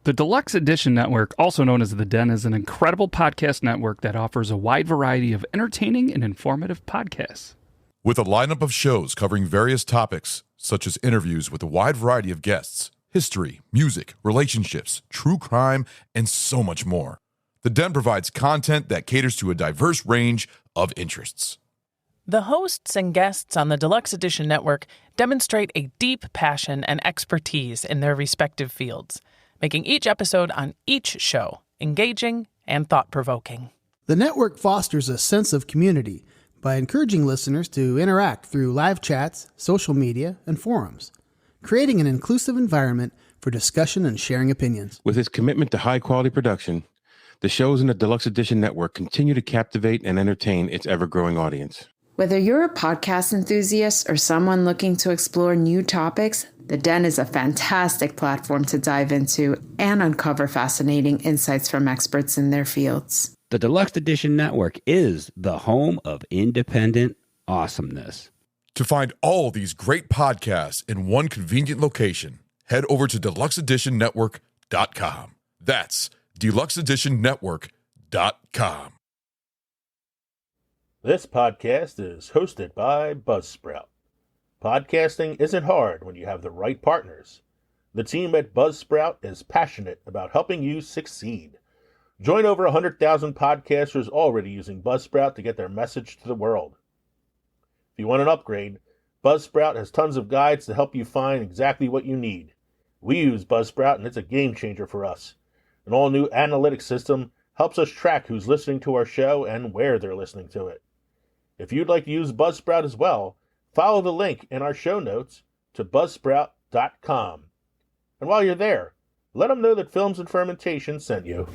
The Deluxe Edition Network, also known as The Den, is an incredible podcast network that offers a wide variety of entertaining and informative podcasts. With a lineup of shows covering various topics, such as interviews with a wide variety of guests, history, music, relationships, true crime, and so much more. The Den provides content that caters to a diverse range of interests. The hosts and guests on the Deluxe Edition Network demonstrate a deep passion and expertise in their respective fields, making each episode on each show engaging and thought-provoking. The network fosters a sense of community by encouraging listeners to interact through live chats, social media, and forums, creating an inclusive environment for discussion and sharing opinions. With its commitment to high-quality production, the shows in the Deluxe Edition Network continue to captivate and entertain its ever-growing audience. Whether you're a podcast enthusiast or someone looking to explore new topics, The Den is a fantastic platform to dive into and uncover fascinating insights from experts in their fields. The Deluxe Edition Network is the home of independent awesomeness. To find all these great podcasts in one convenient location, head over to deluxeeditionnetwork.com. That's deluxeeditionnetwork.com. This podcast is hosted by Buzzsprout. Podcasting isn't hard when you have the right partners. The team at Buzzsprout is passionate about helping you succeed. Join over 100,000 podcasters already using Buzzsprout to get their message to the world. If you want an upgrade, Buzzsprout has tons of guides to help you find exactly what you need. We use Buzzsprout and it's a game changer for us. An all-new analytics system helps us track who's listening to our show and where they're listening to it. If you'd like to use Buzzsprout as well, follow the link in our show notes to buzzsprout.com. And while you're there, let them know that Films and Fermentation sent you.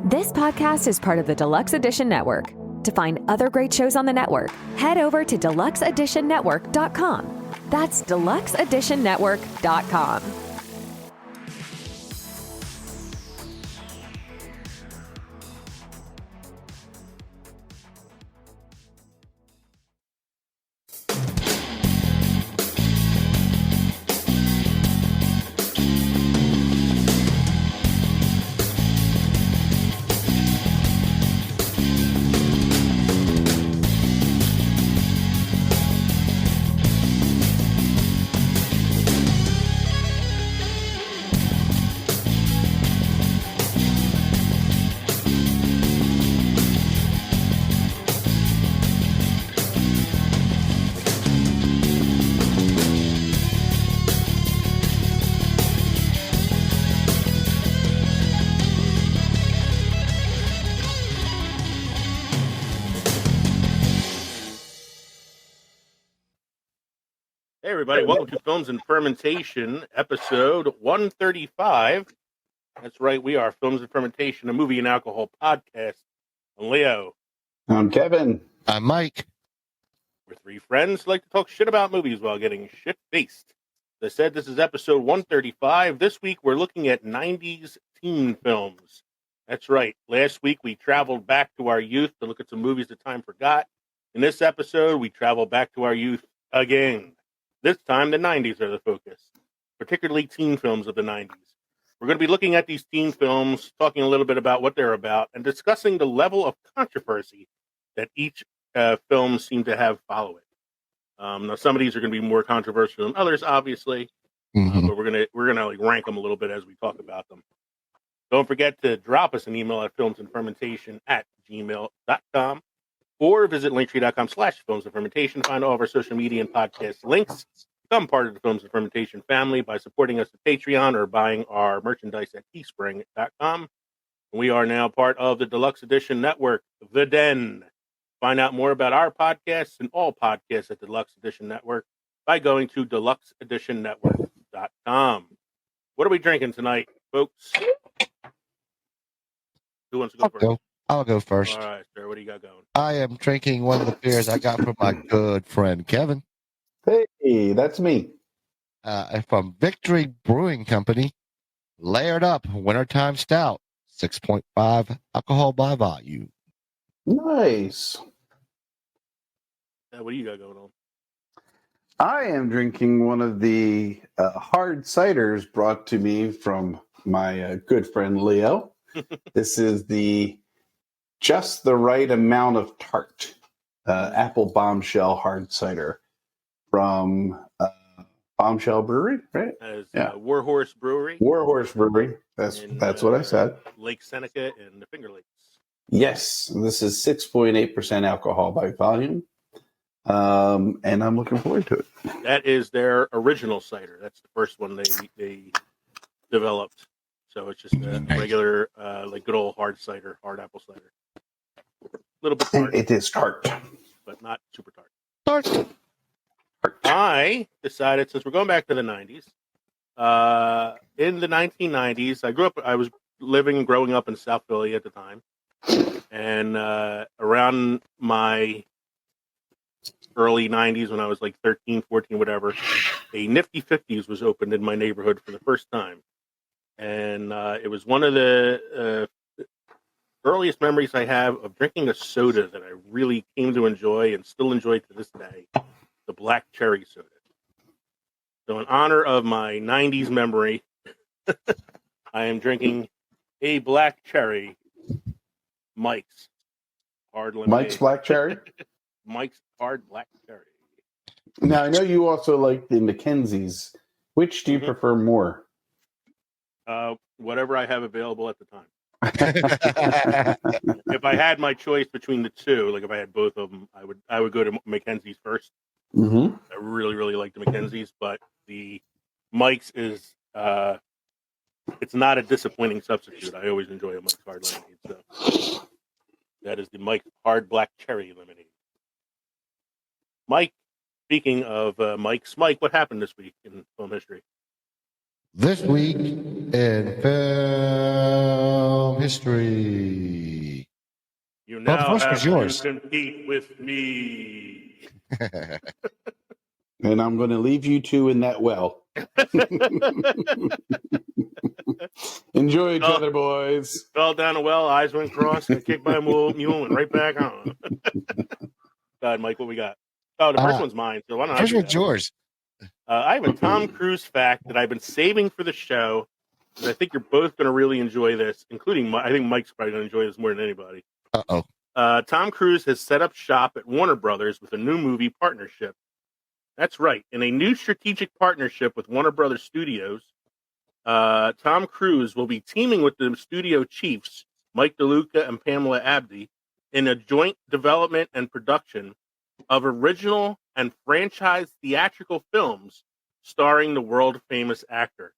This podcast is part of the Deluxe Edition Network. To find other great shows on the network, head over to deluxeeditionnetwork.com. That's deluxeeditionnetwork.com. Hey everybody, welcome to Films and Fermentation, episode 135. That's right, we are Films and Fermentation, a movie and alcohol podcast. I'm Leo. I'm Kevin. I'm Mike. We're three friends who like to talk shit about movies while getting shit-faced. As I said, this is episode 135. This week we're looking at 90s teen films. That's right, last week we traveled back to our youth to look at some movies that time forgot. In this episode, we travel back to our youth again. This time, the 90s are the focus, particularly teen films of the 90s. We're going to be looking at these teen films, talking a little bit about what they're about, and discussing the level of controversy that each film seemed to have follow it. Now, some of these are going to be more controversial than others, obviously, but we're gonna like rank them a little bit as we talk about them. Don't forget to drop us an email at filmsandfermentation@gmail.com. Or visit linktree.com/filmsandfermentation. Find all of our social media and podcast links. Become part of the Films and Fermentation family by supporting us at Patreon or buying our merchandise at teespring.com. We are now part of the Deluxe Edition Network, The Den. Find out more about our podcasts and all podcasts at the Deluxe Edition Network by going to deluxeeditionnetwork.com. What are we drinking tonight, folks? Who wants to go first? I'll go first. All right, sir. What do you got going? I am drinking one of the beers I got from my good friend Kevin. Hey, that's me. From Victory Brewing Company. Layered Up Wintertime Stout. 6.5 alcohol by volume. Nice. What do you got going on? I am drinking one of the hard ciders brought to me from my good friend Leo. This is the just the right amount of tart apple bombshell hard cider from Bombshell Brewery, right? As Yeah. Warhorse Brewery. Warhorse Brewery. That's what I said. Lake Seneca and the Finger Lakes. Yes, this is 6.8% alcohol by volume, and I'm looking forward to it. That is their original cider. That's the first one they developed. So it's just a regular, like good old hard cider, hard apple cider. A little bit tart. It is tart, but not super tart. Tart. I decided, since we're going back to the 90s, in the 1990s, I was growing up in South Philly at the time. And around my early 90s, when I was like 13, 14, whatever, a Nifty 50s was opened in my neighborhood for the first time. And it was one of the earliest memories I have of drinking a soda that I really came to enjoy and still enjoy to this day, the black cherry soda. So in honor of my 90s memory, I am drinking a black cherry Mike's hard lemonade. Mike's Black Cherry? Mike's hard black cherry. Now, I know you also like the Mackenzies. Which do you prefer more? Whatever I have available at the time. If I had my choice between the two, like if I had both of them, I would go to Mackenzie's first. Mm-hmm. I really, really like the Mackenzies, but the Mike's is it's not a disappointing substitute. I always enjoy a Mike's hard lemonade. So that is the Mike's hard black cherry lemonade. Mike, speaking of Mike's, Mike, what happened this week in film history? This week in film history. You now Well, the first have was yours. to compete with me. And I'm going to leave you two in that well. Enjoy each other, boys. Fell down a well, eyes went cross, got kicked by a mule, and right back on. God, Mike, what we got? Oh, the first one's mine. So why don't First I do one's that? yours. I have a Tom Cruise fact that I've been saving for the show. And I think you're both going to really enjoy this, including I think Mike's probably going to enjoy this more than anybody. Uh-oh. Tom Cruise has set up shop at Warner Brothers with a new movie partnership. That's right. In a new strategic partnership with Warner Brothers Studios, Tom Cruise will be teaming with the studio chiefs, Mike DeLuca and Pamela Abdy, in a joint development and production of original and franchise theatrical films starring the world-famous actor.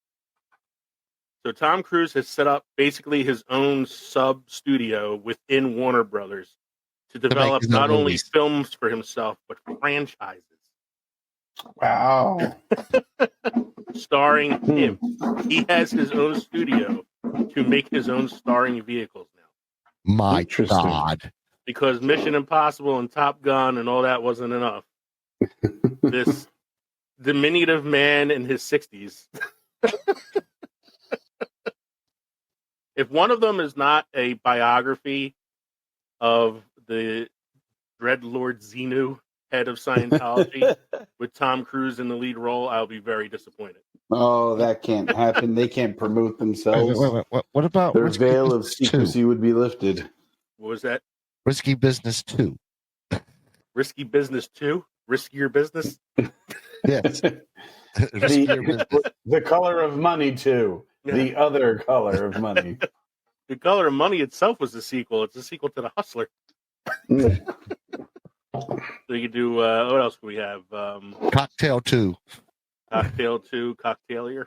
So Tom Cruise has set up basically his own sub-studio within Warner Brothers to develop not only films for himself, but franchises. Wow. Starring him. He has his own studio to make his own starring vehicles now. My God. Because Mission Impossible and Top Gun and all that wasn't enough. This diminutive man in his 60s. If one of them is not a biography of the Dreadlord Xenu, head of Scientology, with Tom Cruise in the lead role, I'll be very disappointed. Oh, that can't happen. They can't promote themselves. Wait. What about Their Risky veil of Business secrecy 2? would be lifted. What was that? Risky Business 2. Risky Business 2? Riskier Business? Yes. The Color of Money 2. Yeah. The Other Color of Money. The Color of Money itself was a sequel. It's a sequel to The Hustler. So you could do, what else do we have? Cocktail 2. Cocktail 2, Cocktailier.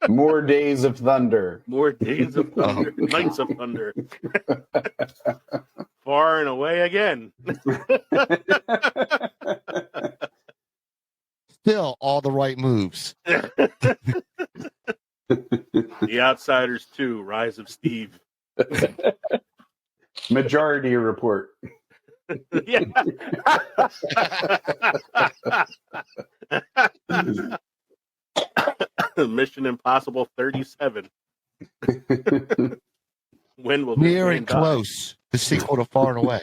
More Days of Thunder. More Days of Thunder. Nights of Thunder. Far and Away Again. Still all the right moves. The Outsiders 2, Rise of Steve. Majority Report. Yeah. Mission Impossible 37. When will Near this and man die? close. The sequel to Far and Away.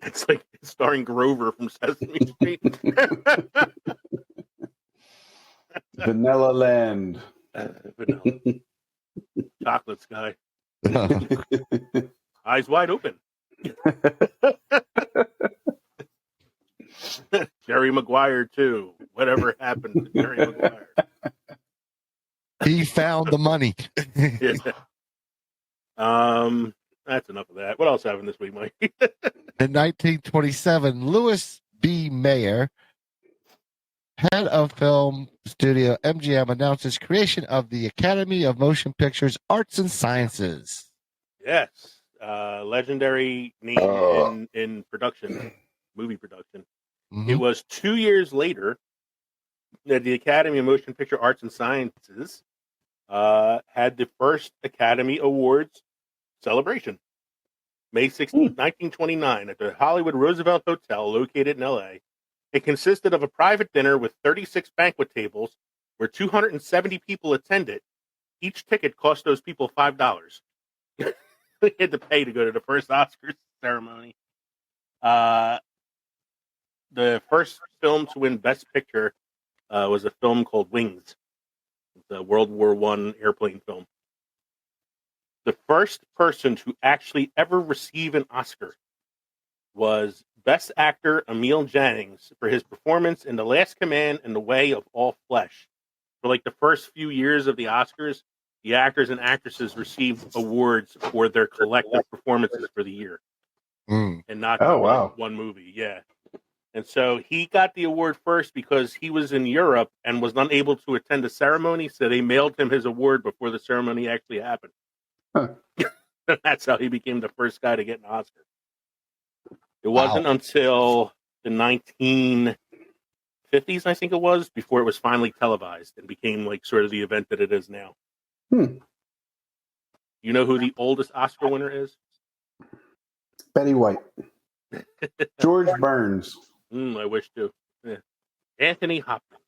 It's like starring Grover from Sesame Street. Vanilla Land. Vanilla. Chocolate Sky. Eyes wide open. Jerry Maguire too. Whatever happened to Jerry Maguire? He found the money. Yeah. That's enough of that. What else happened this week, Mike? In 1927, Louis B. Mayer, head of film studio MGM, announces creation of the Academy of Motion Pictures Arts and Sciences. Yes. Legendary name in production, movie production. Mm-hmm. It was 2 years later that the Academy of Motion Picture Arts and Sciences had the first Academy Awards celebration. May 16, 1929, at the Hollywood Roosevelt Hotel located in L.A. It consisted of a private dinner with 36 banquet tables where 270 people attended. Each ticket cost those people $5. They had to pay to go to the first Oscars ceremony. The first film to win Best Picture was a film called Wings. It's a World War I airplane film. The first person to actually ever receive an Oscar was Best Actor Emil Jannings for his performance in The Last Command and The Way of All Flesh. For like the first few years of the Oscars, the actors and actresses received awards for their collective performances for the year. And not one movie. Yeah. And so he got the award first because he was in Europe and was unable to attend the ceremony, so they mailed him his award before the ceremony actually happened. Huh. That's how he became the first guy to get an Oscar. It wasn't until the 1950s, I think it was, before it was finally televised and became like sort of the event that it is now. You know who the oldest Oscar winner is? Betty White. George Burns. I wish to. Yeah. Anthony Hopkins,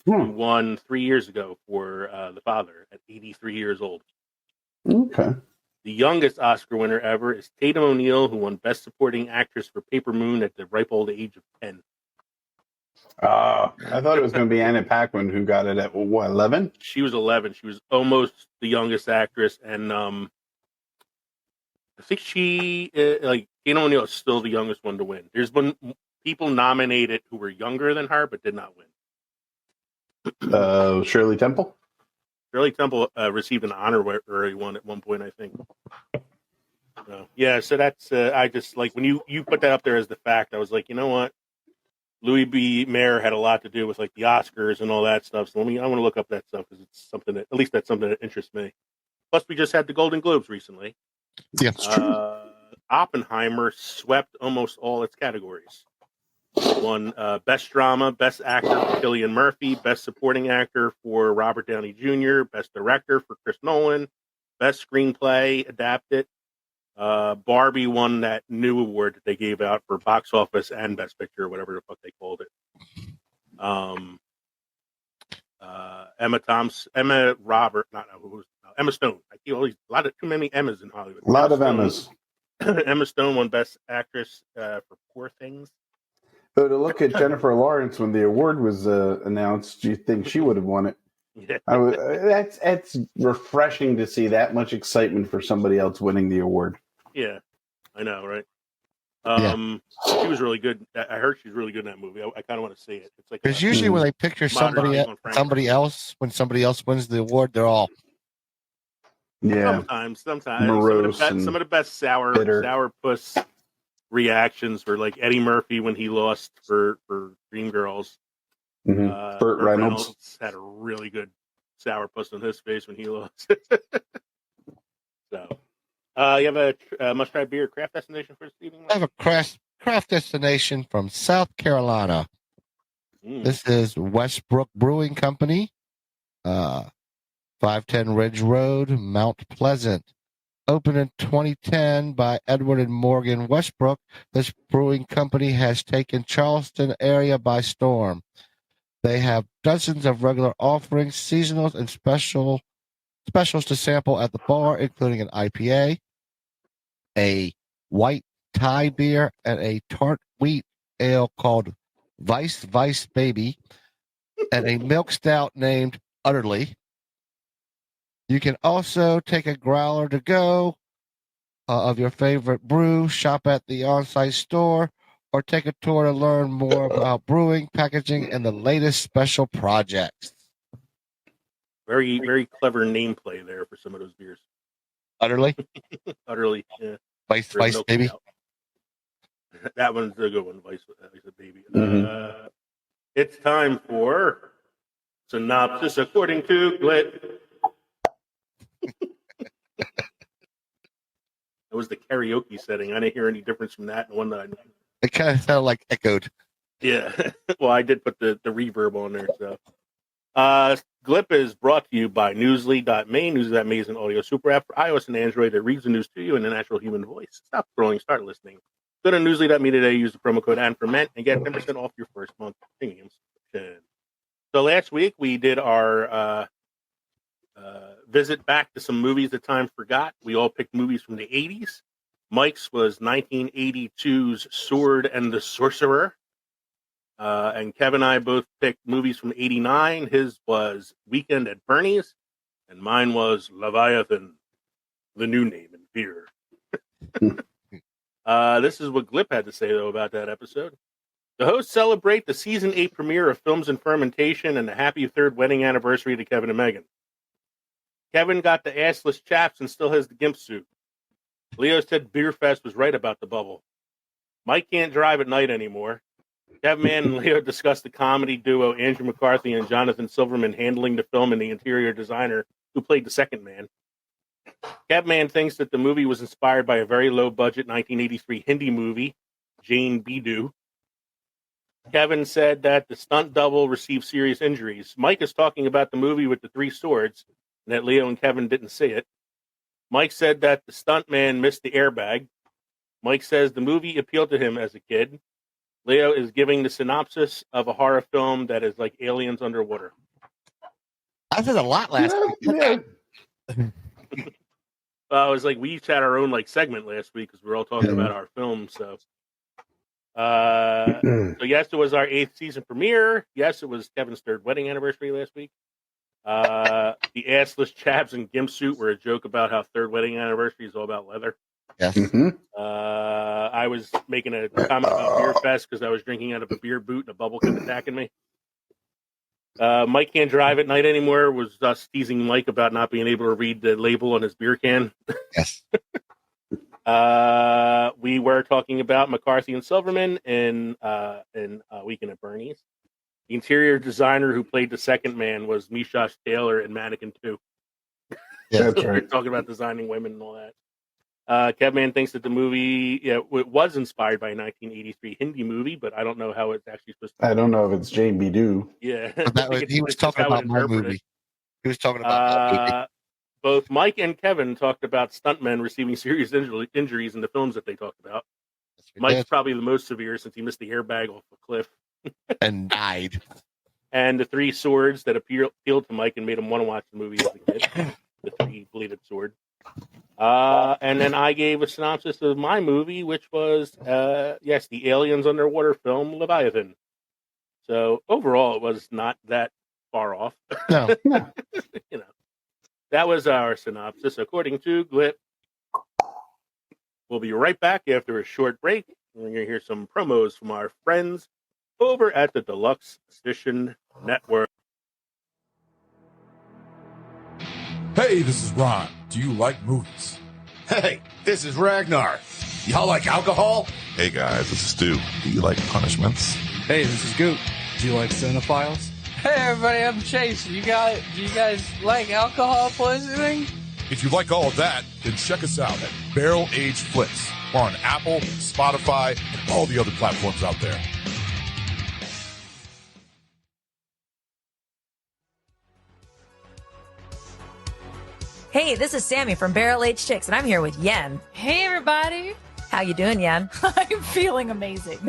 who won 3 years ago for The Father at 83 years old. Okay. The youngest Oscar winner ever is Tatum O'Neal, who won Best Supporting Actress for Paper Moon at the ripe old age of 10. I thought it was going to be Anna Paquin who got it at, 11? She was 11. She was almost the youngest actress, and I think Tatum O'Neal is still the youngest one to win. There's been people nominated who were younger than her but did not win. Shirley Temple? Shirley Temple received an honorary one at one point, I think. So that's I just like when you put that up there as the fact. I was like, you know what, Louis B. Mayer had a lot to do with like the Oscars and all that stuff. So I want to look up that stuff because it's something that, at least that's something that interests me. Plus, we just had the Golden Globes recently. Yeah, it's true. Oppenheimer swept almost all its categories. Won Best Drama, Best Actor for Cillian Murphy, Best Supporting Actor for Robert Downey Jr., Best Director for Chris Nolan, Best Screenplay Adapted. Barbie won that new award that they gave out for box office and Best Picture, or whatever the fuck they called it. Emma Stone. I keep too many Emmas in Hollywood. A lot of Emmas. Emma Stone won Best Actress for Poor Things. So to look at Jennifer Lawrence when the award was announced, do you think she would have won it? Yeah. That's refreshing to see that much excitement for somebody else winning the award. Yeah, I know, right? She was really good. I heard she's really good in that movie. I kind of want to see it. It's like because usually when they picture somebody else, when somebody else wins the award, they're all sometimes morose some of the best sourpuss reactions were like Eddie Murphy when he lost for Dreamgirls. Burt Reynolds had a really good sourpuss on his face when he lost. So, you have a must-try beer craft destination for this evening? I have a craft destination from South Carolina. This is Westbrook Brewing Company, 510 Ridge Road, Mount Pleasant. Opened in 2010 by Edward and Morgan Westbrook, this brewing company has taken Charleston area by storm. They have dozens of regular offerings, seasonals, and specials to sample at the bar, including an IPA, a white Thai beer, and a tart wheat ale called Vice Baby, and a milk stout named Utterly. You can also take a growler to go of your favorite brew, shop at the on-site store, or take a tour to learn more about brewing, packaging, and the latest special projects. Very, very clever name play there for some of those beers. Utterly? Utterly, yeah. Vice Baby? Stout. That one's a good one, Vice Baby. Mm-hmm. It's time for Synopsis According to Glit. That was the karaoke setting. I didn't hear any difference from that and one that I... It kind of sounded like echoed. Yeah. Well, I did put the reverb on there. So, Glip is brought to you by Newsly.me. Newsly.me is an audio super app for iOS and Android that reads the news to you in a natural human voice. Stop scrolling, start listening. Go to Newsly.me today, use the promo code ANFORMENT, and get 10% off your first month premium subscription. So last week we did our visit back to some movies that time forgot. We all picked movies from the 80s. Mike's was 1982's Sword and the Sorcerer. And Kevin and I both picked movies from 89. His was Weekend at Bernie's. And mine was Leviathan, the new name in beer. This is what Glip had to say, though, about that episode. The hosts celebrate the Season 8 premiere of Films and Fermentation and the happy third wedding anniversary to Kevin and Megan. Kevin got the assless chaps and still has the gimp suit. Leo said Beer Fest was right about the bubble. Mike can't drive at night anymore. Kevman and Leo discussed the comedy duo Andrew McCarthy and Jonathan Silverman handling the film and the interior designer who played the second man. Kevman thinks that the movie was inspired by a very low-budget 1983 Hindi movie, Jane Bidu. Kevin said that the stunt double received serious injuries. Mike is talking about the movie with the three swords, and that Leo and Kevin didn't see it. Mike said that the stuntman missed the airbag. Mike says the movie appealed to him as a kid. Leo is giving the synopsis of a horror film that is like aliens underwater. I said a lot last week. It was like we each had our own like segment last week because we were all talking about our films. So, so yes, it was our 8th season premiere. Yes, it was Kevin's third wedding anniversary last week. The assless chaps and gimp suit were a joke about how third wedding anniversary is all about leather. Yes. I was making a comment about Beer Fest because I was drinking out of a beer boot and a bubble kept attacking me. Mike can't drive at night anymore was us teasing Mike about not being able to read the label on his beer can. Yes. We were talking about McCarthy and Silverman in Weekend at Bernie's. The interior designer who played the second man was Mishash Taylor in Mannequin 2. Yeah, that's right. Talking about designing women and all that. Kevman thinks that the movie it was inspired by a 1983 Hindi movie, but I don't know how it's actually supposed to be. I don't know if it's Jane Bidu. Yeah. He was talking about my movie. He was talking about my movie. Both Mike and Kevin talked about stuntmen receiving serious injuries in the films that they talked about. Mike's probably the most severe since he missed the airbag off a cliff. And died. And the three swords that appealed to Mike and made him want to watch the movie as a kid. The three-bladed sword. And then I gave a synopsis of my movie, which was, yes, the aliens underwater film Leviathan. So overall, it was not that far off. No. You know, that was our synopsis according to Glip. We'll be right back after a short break. We're going to hear some promos from our friends over at the Deluxe Edition Network. Hey, this is Ron. Do you like movies? Hey, this is Ragnar. Y'all like alcohol? Hey guys, this is Stu. Do you like punishments? Hey, this is Goop. Do you like cinephiles? Hey everybody, I'm Chase. Do you guys like alcohol poisoning? If you like all of that, then check us out at Barrel Age Flicks. We're on Apple, Spotify, and all the other platforms out there. Hey, this is Sammy from Barrel Age Chicks, and I'm here with Yen. Hey, everybody. How you doing, Yen? I'm feeling amazing.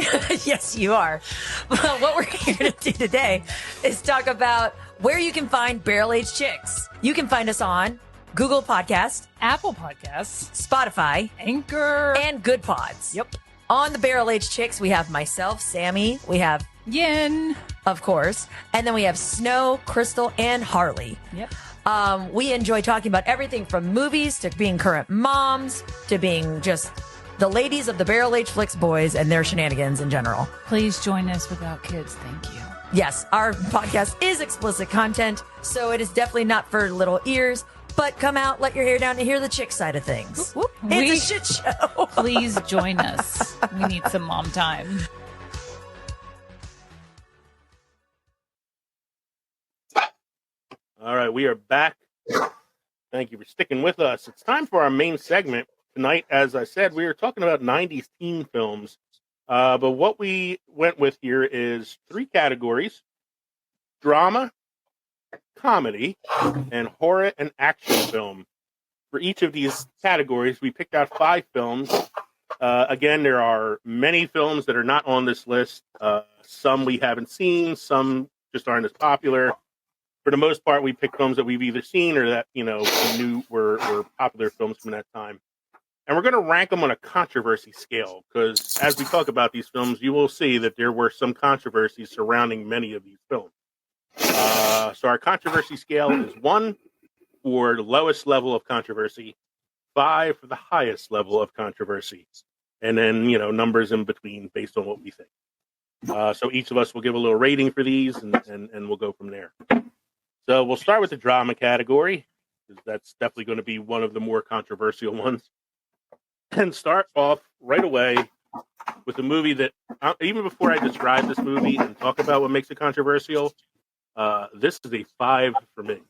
Yes, you are. Well, what we're here to do today is talk about where you can find Barrel Age Chicks. You can find us on Google Podcast, Apple Podcasts, Spotify, Anchor, and Good Pods. Yep. On the Barrel Age Chicks, we have myself, Sammy. We have Yin, of course. And then we have Snow, Crystal, and Harley. Yep. We enjoy talking about everything from movies to being current moms to being just the ladies of the Barrel Age Flicks boys and their shenanigans in general. Please join us without kids. Thank you. Yes, our podcast is explicit content, so it is definitely not for little ears. But come out, let your hair down, and hear the chick side of things. Whoop, whoop. It's a shit show. Please join us. We need some mom time. All right, we are back. Thank you for sticking with us. It's time for our main segment. Tonight, as I said, we are talking about 90s teen films. But what we went with here is 3 categories: drama, comedy, and horror and action film. For each of these categories, we picked out 5 films. Again, there are many films that are not on this list. Some we haven't seen, some just aren't as popular. For the most part, we picked films that we've either seen or that, we knew were popular films from that time. And we're going to rank them on a controversy scale, because as we talk about these films, you will see that there were some controversies surrounding many of these films. So our controversy scale is 1 for the lowest level of controversy, 5 for the highest level of controversy, and then, numbers in between based on what we think. So each of us will give a little rating for these, and we'll go from there. So we'll start with the drama category, because that's definitely going to be one of the more controversial ones. And start off right away with a movie that, even before I describe this movie and talk about what makes it controversial, this is a 5 for me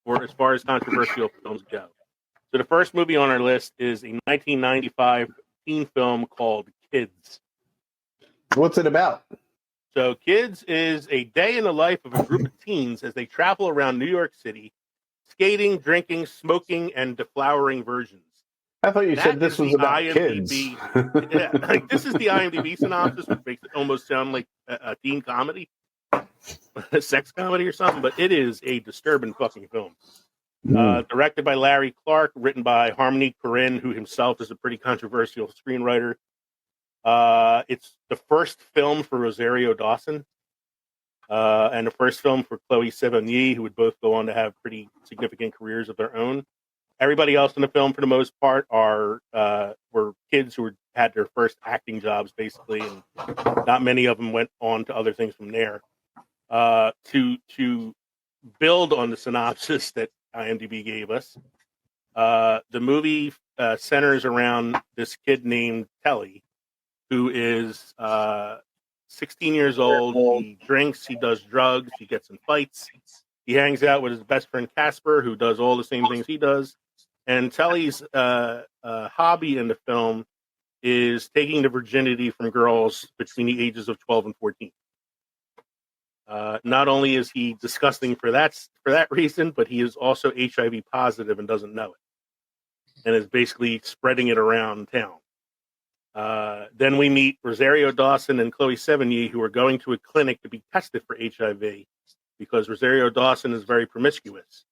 for as far as controversial films go. So the first movie on our list is a 1995 teen film called Kids. What's it about? So Kids is a day in the life of a group of teens as they travel around New York City, skating, drinking, smoking, and deflowering virgins. I thought you said this was about kids. Yeah, this is the IMDb synopsis, which makes it almost sound like a teen comedy, a sex comedy or something, but it is a disturbing fucking film. Directed by Larry Clark, written by Harmony Korine, who himself is a pretty controversial screenwriter. It's the first film for Rosario Dawson, and the first film for Chloe Sevigny, who would both go on to have pretty significant careers of their own. Everybody else in the film, for the most part, were kids who had their first acting jobs, basically, and not many of them went on to other things from there. To build on the synopsis that IMDb gave us, the movie centers around this kid named Telly, who is 16 years old. He drinks, he does drugs, he gets in fights. He hangs out with his best friend Casper, who does all the same things he does. And Telly's hobby in the film is taking the virginity from girls between the ages of 12 and 14. Not only is he disgusting for that reason, but he is also HIV positive and doesn't know it, and is basically spreading it around town. Then we meet Rosario Dawson and Chloe Sevigny, who are going to a clinic to be tested for HIV because Rosario Dawson is very promiscuous.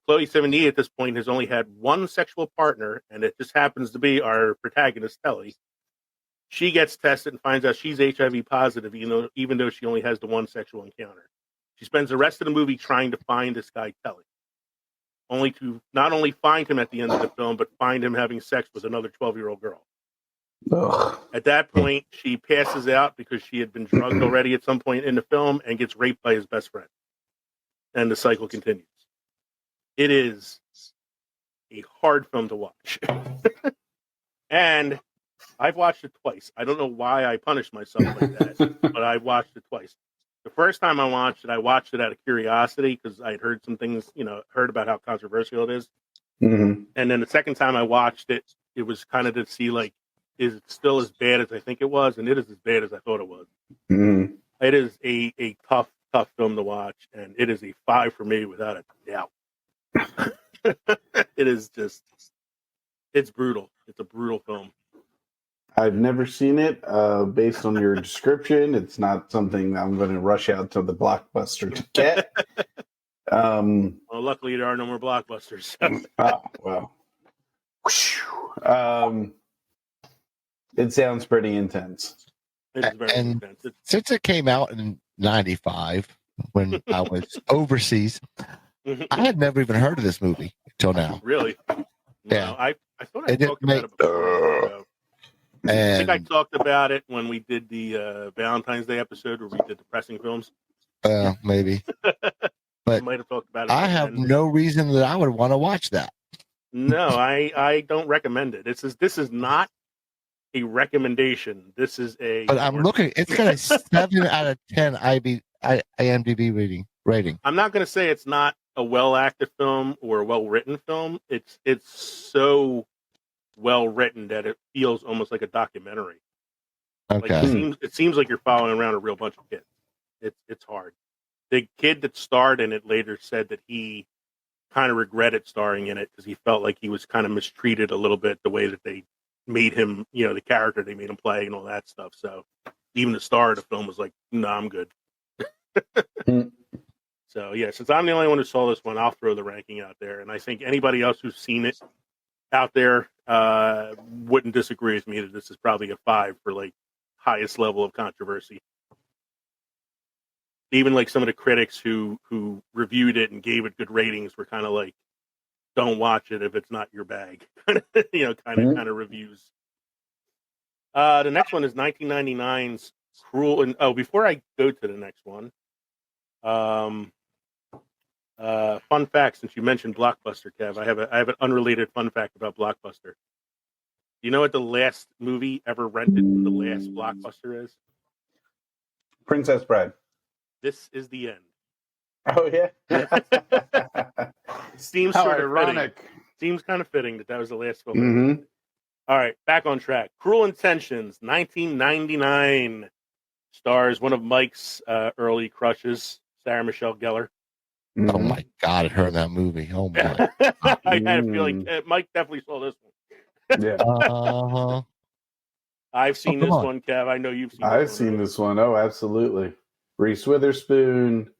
Chloe Sevigny at this point has only had one sexual partner, and it just happens to be our protagonist, Telly. She gets tested and finds out she's HIV positive, even though she only has the one sexual encounter. She spends the rest of the movie trying to find this guy, Telly, only to not only find him at the end of the film, but find him having sex with another 12-year-old girl. Ugh. At that point, she passes out because she had been drugged already at some point in the film and gets raped by his best friend. And the cycle continues. It is a hard film to watch. And I've watched it twice. I don't know why I punished myself like that, but I watched it twice. The first time I watched it out of curiosity because I had heard some things, heard about how controversial it is. Mm-hmm. And then the second time I watched it, it was kind of to see, is it still as bad as I think it was? And it is as bad as I thought it was. Mm-hmm. It is a tough film to watch, and it is a 5 for me without a doubt. It is just, it's brutal. It's a brutal film. I've never seen it. Based on your description, it's not something I'm going to rush out to the Blockbuster to get. Well, luckily there are no more blockbusters. Well. It sounds pretty intense. It is very And intense. since it came out in 95 when I was overseas, I had never even heard of this movie until now. Really? Yeah. No, I thought I talked about it before. I think I talked about it when we did the Valentine's Day episode where we did depressing films. Maybe. But might have talked about it. I have no reason that I would want to watch that. No, I don't recommend it. This is not a recommendation. This is a. But I'm looking. It's got a 7 out of 10 IMDb rating. I'm not going to say it's not a well-acted film or a well-written film. It's so well-written that it feels almost like a documentary. Okay. Like it seems like you're following around a real bunch of kids. It's hard. The kid that starred in it later said that he kind of regretted starring in it because he felt like he was kind of mistreated a little bit the way that they made him, the character they made him play and all that stuff. So even the star of the film was like, "No, I'm good." So yeah, since I'm the only one who saw this one, I'll throw the ranking out there, and I think anybody else who's seen it out there wouldn't disagree with me that this is probably a 5 for like highest level of controversy. Even like some of the critics who reviewed it and gave it good ratings were kind of like, "Don't watch it if it's not your bag," kind of reviews. The next one is 1999's Cruel and before I go to the next one, fun fact, since you mentioned Blockbuster, Kev, I have an unrelated fun fact about Blockbuster. Do you know what the last movie ever rented from the last Blockbuster is? Princess Bride. This is the end. Oh yeah. Seems How sort of ironic. fitting. Seems kind of fitting that was the last film. Mm-hmm. All right, back on track. Cruel Intentions, 1999, stars one of Mike's early crushes, Sarah Michelle Gellar. Oh my God, I heard that movie. Oh my! I had a feeling Mike definitely saw this one. Yeah. I've seen this one, Kev. I know you've seen. I've seen this one. Oh, absolutely. Reese Witherspoon.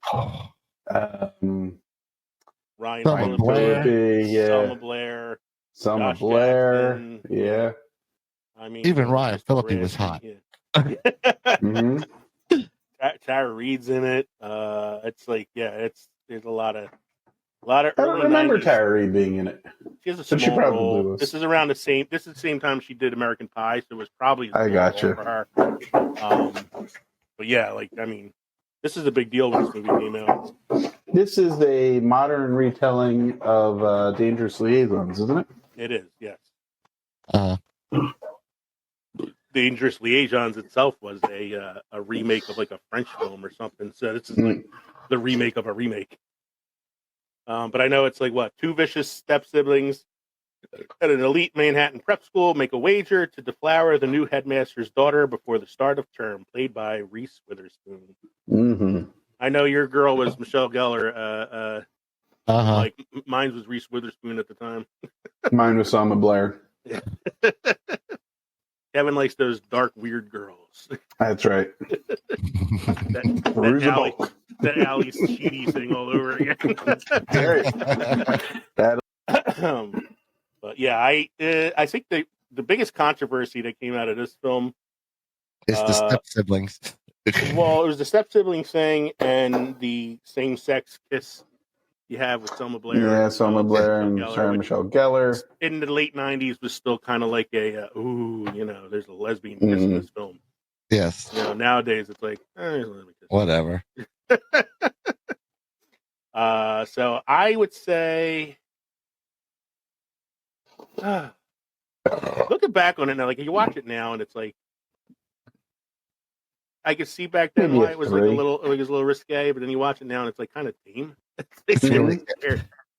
Ryan Phillippe, yeah. Selma Josh Blair. Jackson, yeah. I mean, Even Ryan Phillippe was hot. Yeah. Mm-hmm. Tara Reid's in it. It's like, there's a lot of I don't early remember 90s. Tara Reid being in it. She has a But she small probably role. was. This is around the same. This is the same time she did American Pie, so it was probably a I small gotcha. role for her. But yeah, like I mean, this is a big deal when this movie came out. This is a modern retelling of Dangerous Liaisons, isn't it? It is, yes. Dangerous Liaisons itself was a remake of like a French film or something. So this is like the remake of a remake. But I know it's like what, two vicious step siblings at an elite Manhattan prep school make a wager to deflower the new headmaster's daughter before the start of term, played by Reese Witherspoon. Mm-hmm. I know your girl was Michelle Gellar. Like mine was Reese Witherspoon at the time. Mine was Selma Blair. Kevin likes those dark, weird girls. That's right. that Ali Sheedy thing all over again. But yeah, I think the biggest controversy that came out of this film is the step siblings. Well, it was the step sibling thing and the same sex kiss you have with Selma Blair. Yeah, Selma Blair and Sarah Michelle Gellar. In the late 90s was still kind of like a, there's a lesbian kiss in this film. Yes. Nowadays it's like, there's a lesbian kiss. Whatever. So I would say, looking back on it now, like you watch it now and it's like, I could see back then Maybe why it was like a little risque, but then you watch it now and it's like kind of tame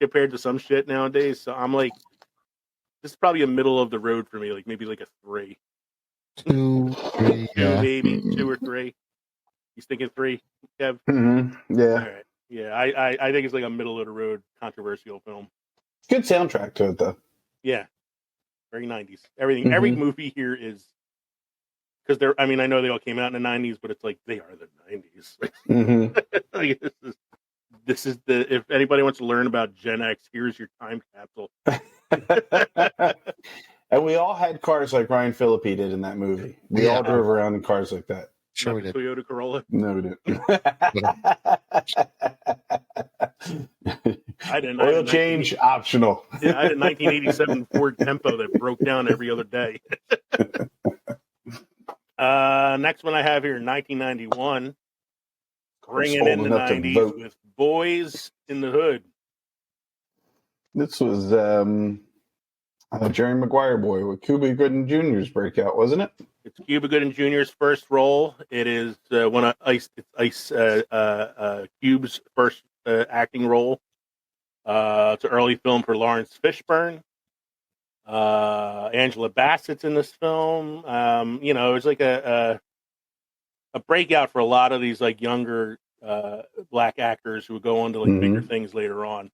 compared to some shit nowadays. So I'm like, this is probably a middle of the road for me, like maybe like a 3. 2, 3, yeah. Maybe 2 or 3. He's thinking 3, Kev? Mm-hmm. Yeah. All right. Yeah, I think it's like a middle of the road controversial film. Good soundtrack to it, though. Yeah. Very 90s. Everything. Every movie here is, because I know they all came out in the 90s, but it's like they are the 90s. Mm-hmm. Like, This is if anybody wants to learn about Gen X, here's your time capsule. And we all had cars like Ryan Phillippe did in that movie. We all drove around in cars like that. Sure we did. Toyota Corolla? No, we didn't. I didn't. Oil change optional. Yeah, I had a 1987 Ford Tempo that broke down every other day. Next one I have here, 1991. Bringing in the 90s with Boys in the Hood. This was Jerry Maguire boy with Cuba Gooding Jr.'s breakout, wasn't it? It's Cuba Gooding Jr.'s first role. It is one of Ice Cube's first acting role. It's an early film for Lawrence Fishburne. Angela Bassett's in this film. It's like a breakout for a lot of these like younger black actors who would go on to like bigger things later on.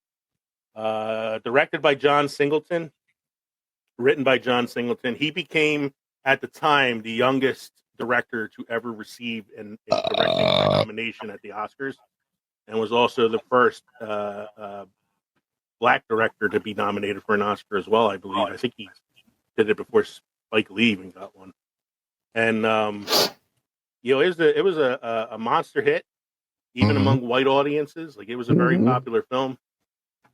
Directed by John Singleton, written by John Singleton. He became, at the time, the youngest director to ever receive a directing nomination at the Oscars, and was also the first black director to be nominated for an Oscar as well, I believe. I think he did it before Spike Lee even got one. And it was a monster hit, even among white audiences. Like, it was a very popular film.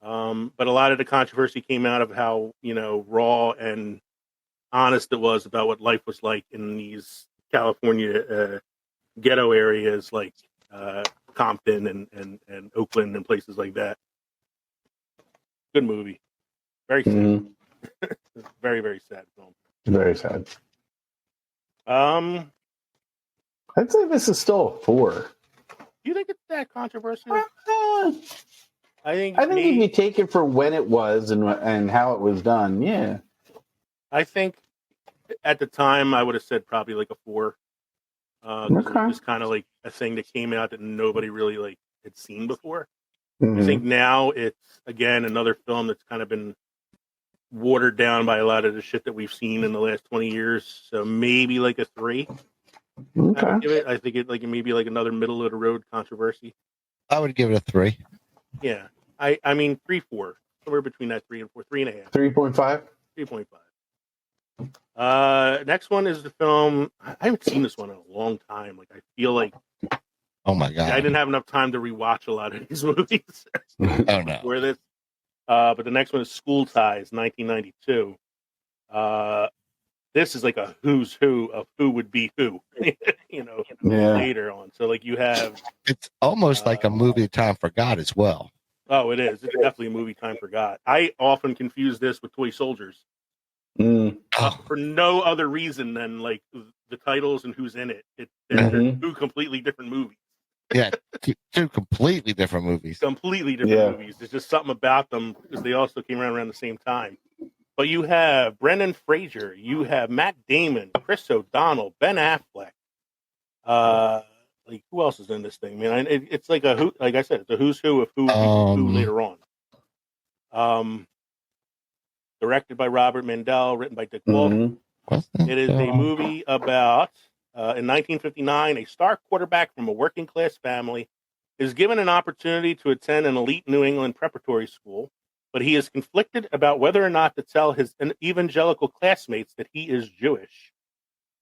But a lot of the controversy came out of how, raw and honest it was about what life was like in these California ghetto areas like Compton and Oakland and places like that. Good movie. Very sad. Very, very sad film. Very sad. I'd say this is still a 4. Do you think it's that controversial? I think if you take it for when it was and how it was done, yeah. I think at the time I would have said probably like a 4. It was kind of like a thing that came out that nobody really like had seen before. I think now it's, again, another film that's kind of been watered down by a lot of the shit that we've seen in the last 20 years. So maybe like a 3. Okay. I think it maybe like another middle of the road controversy. I would give it a 3. Yeah. I mean 3, 4. Somewhere between that 3 and 4. 3.5. 3.5? 3.5. Next one is the film. I haven't seen this one in a long time. Like, I feel like, oh my god, I didn't have enough time to rewatch a lot of these movies. Oh no. Where this, but the next one is School Ties, 1992. This is like a who's who of who would be who, later on. So like you have, it's almost like a movie Time Forgot as well. Oh, it is. It's definitely a movie Time Forgot. I often confuse this with Toy Soldiers. For no other reason than like the titles and who's in it. They're 2 completely different movies. Yeah, two completely different movies. Completely different movies. There's just something about them because they also came around the same time. But you have Brendan Fraser, you have Matt Damon, Chris O'Donnell, Ben Affleck. Like, who else is in this thing, man? It's like like I said, it's a who's who of who later on. Directed by Robert Mandel, written by Dick Wolf. It is a movie about, in 1959, a star quarterback from a working class family is given an opportunity to attend an elite New England preparatory school, but he is conflicted about whether or not to tell his evangelical classmates that he is Jewish.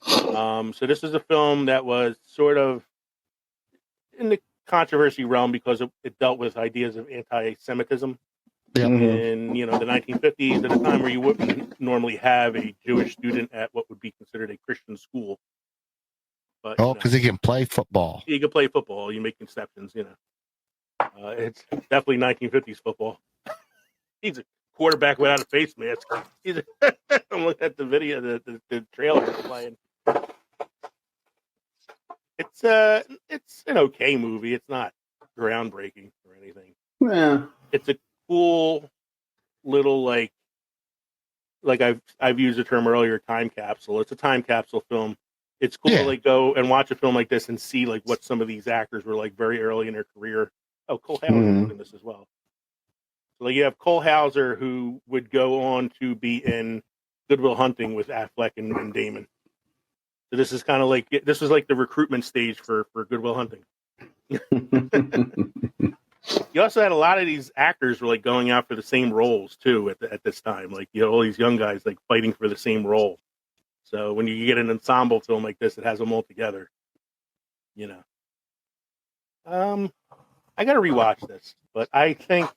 So this is a film that was sort of in the controversy realm because it dealt with ideas of anti-Semitism. In the 1950s, at a time where you wouldn't normally have a Jewish student at what would be considered a Christian school. But because he can play football. He can play football. You make exceptions, It's definitely 1950s football. He's a quarterback without a face mask. I'm looking at the video, the trailer playing. It's an okay movie. It's not groundbreaking or anything. Yeah. It's a cool little like I've used the term earlier, time capsule. It's a time capsule film. It's cool to like go and watch a film like this and see like what some of these actors were like very early in their career. Oh, Cole Hauser was in this as well. So like you have Cole Hauser who would go on to be in Good Will Hunting with Affleck and Damon. So this is kind of like this was like the recruitment stage for Good Will Hunting. you also had a lot of these actors were like going out for the same roles too at this time. Like you had all these young guys like fighting for the same role. So when you get an ensemble film like this, it has them all together. You know. I got to rewatch this, but I think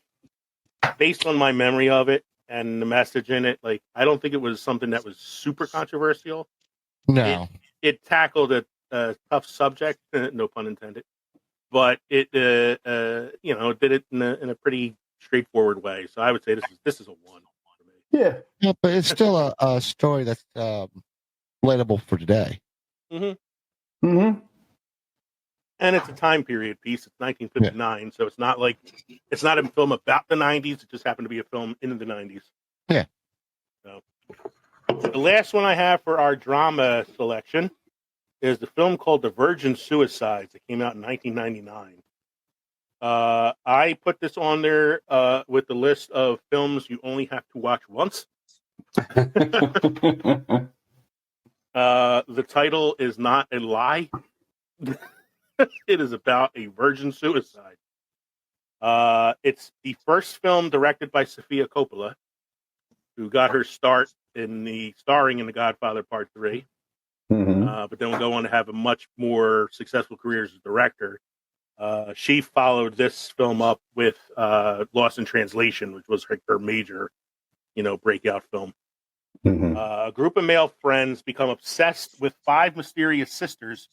based on my memory of it and the message in it, like I don't think it was something that was super controversial. No. It tackled a tough subject, no pun intended, but it did it in a pretty straightforward way. So I would say this is a 1 for me. Yeah, but it's still a story that's relatable for today. Mm-hmm. Mm-hmm. And it's a time period piece. It's 1959, so it's not a film about the 90s. It just happened to be a film in the 90s. Yeah. So the last one I have for our drama selection is the film called The Virgin Suicides. It came out in 1999. I put this on there with the list of films you only have to watch once. The title is not a lie. It is about a virgin suicide. It's the first film directed by Sofia Coppola, who got her start starring in The Godfather Part 3. But then will go on to have a much more successful career as a director. She followed this film up with Lost in Translation, which was her major, breakout film. A group of male friends become obsessed with 5 mysterious sisters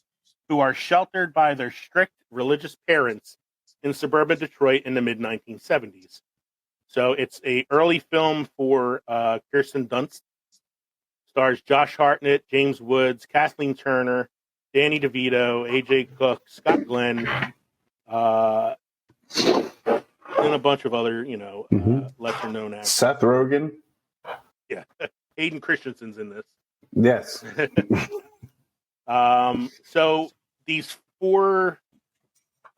who are sheltered by their strict religious parents in suburban Detroit in the mid-1970s. So it's a early film for Kirsten Dunst. Stars Josh Hartnett, James Woods, Kathleen Turner, Danny DeVito, AJ Cook, Scott Glenn, and a bunch of other, lesser-known actors. Seth Rogen. Yeah, Hayden Christensen's in this. Yes. So these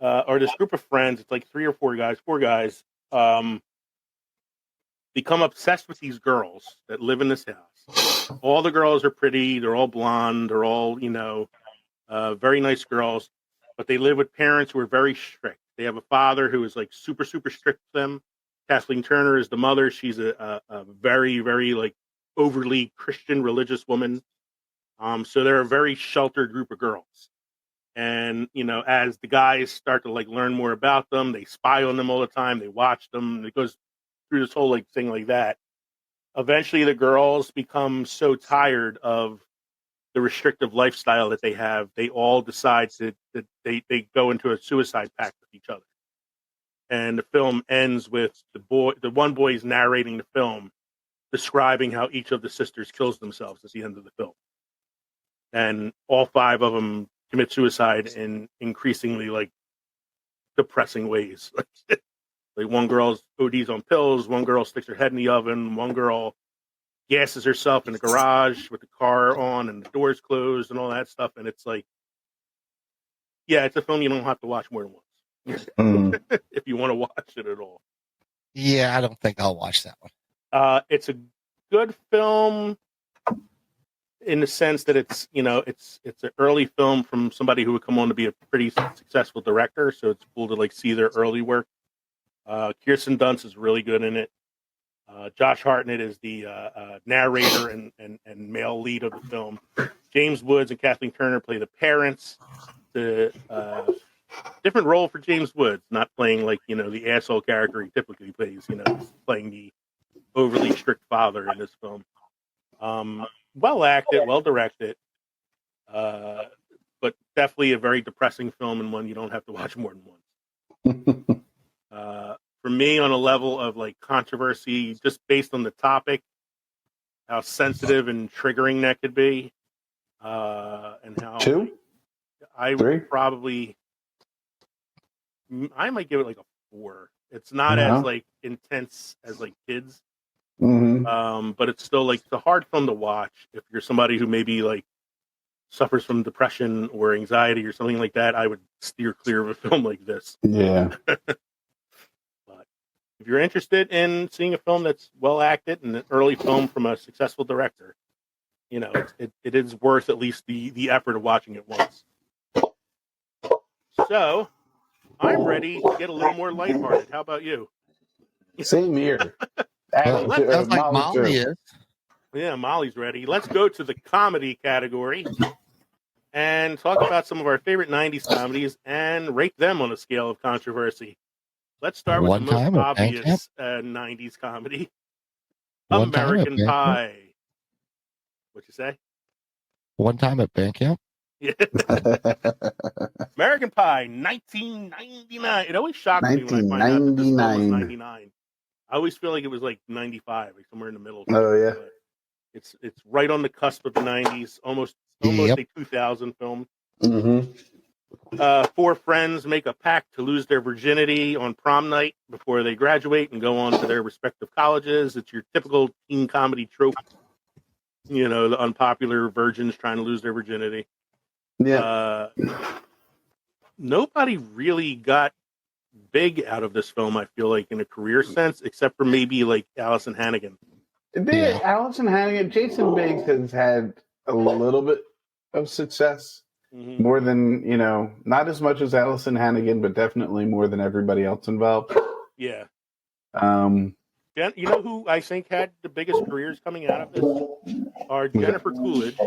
this group of friends, it's like 3 or 4 guys, become obsessed with these girls that live in this house. All the girls are pretty. They're all blonde. They're all, very nice girls, but they live with parents who are very strict. They have a father who is like super, super strict with them. Kathleen Turner is the mother. She's a very, very like overly Christian religious woman. So they're a very sheltered group of girls. And, as the guys start to like learn more about them, they spy on them all the time. They watch them. It goes through this whole like thing like that. Eventually the girls become so tired of the restrictive lifestyle that they have. They all decide that they go into a suicide pact with each other. And the film ends with the one boy is narrating the film, describing how each of the sisters kills themselves at the end of the film. And all 5 of them commit suicide in increasingly like depressing ways. Like one girl ODs on pills, one girl sticks her head in the oven, one girl gasses herself in the garage with the car on and the doors closed and all that stuff. And it's like, yeah, it's a film you don't have to watch more than once if you want to watch it at all. Yeah, I don't think I'll watch that one. It's a good film in the sense that it's an early film from somebody who would come on to be a pretty successful director. So it's cool to like see their early work. Kirsten Dunst is really good in it. Josh Hartnett is the narrator and male lead of the film. James Woods and Kathleen Turner play the parents. The different role for James Woods, not playing like the asshole character he typically plays. Playing the overly strict father in this film. Well acted, well directed, but definitely a very depressing film and one you don't have to watch more than once. For me, on a level of like controversy, just based on the topic, how sensitive and triggering that could be, and how 2, I 3? would probably, I might give it like a 4. It's not as like intense as like Kids. But it's still like it's a hard film to watch if you're somebody who maybe like suffers from depression or anxiety or something like that. I would steer clear of a film like this. Yeah. But if you're interested in seeing a film that's well acted and an early film from a successful director, it is worth at least the effort of watching it once. So I'm ready to get a little more lighthearted. How about you? Same here. Sounds like Molly Molly too. is. Yeah, Molly's ready. Let's go to the comedy category and talk about some of our favorite 90s comedies and rate them on a scale of controversy. Let's start with One the most time at band camp. obvious 90s comedy, One time at American band camp. Pie. What'd you say? One time at band camp. Yeah. American Pie, 1999. It always shocks me when I find out that this film was 99. I always feel like it was like 95, like somewhere in the middle. Oh yeah. But it's right on the cusp of the 90s, almost Yep. a 2000 film. Mm-hmm. Four friends make a pact to lose their virginity on prom night before they graduate and go on to their respective colleges. It's your typical teen comedy trope. You know, the unpopular virgins trying to lose their virginity. Yeah. Nobody really got big out of this film, I feel like, in a career sense, except for maybe like Allison Hannigan. Allison Hannigan, Jason Biggs has had a little bit of success. Mm-hmm. More than, not as much as Allison Hannigan, but definitely more than everybody else involved. Yeah. Um, You know who I think had the biggest careers coming out of this? Are Jennifer Coolidge.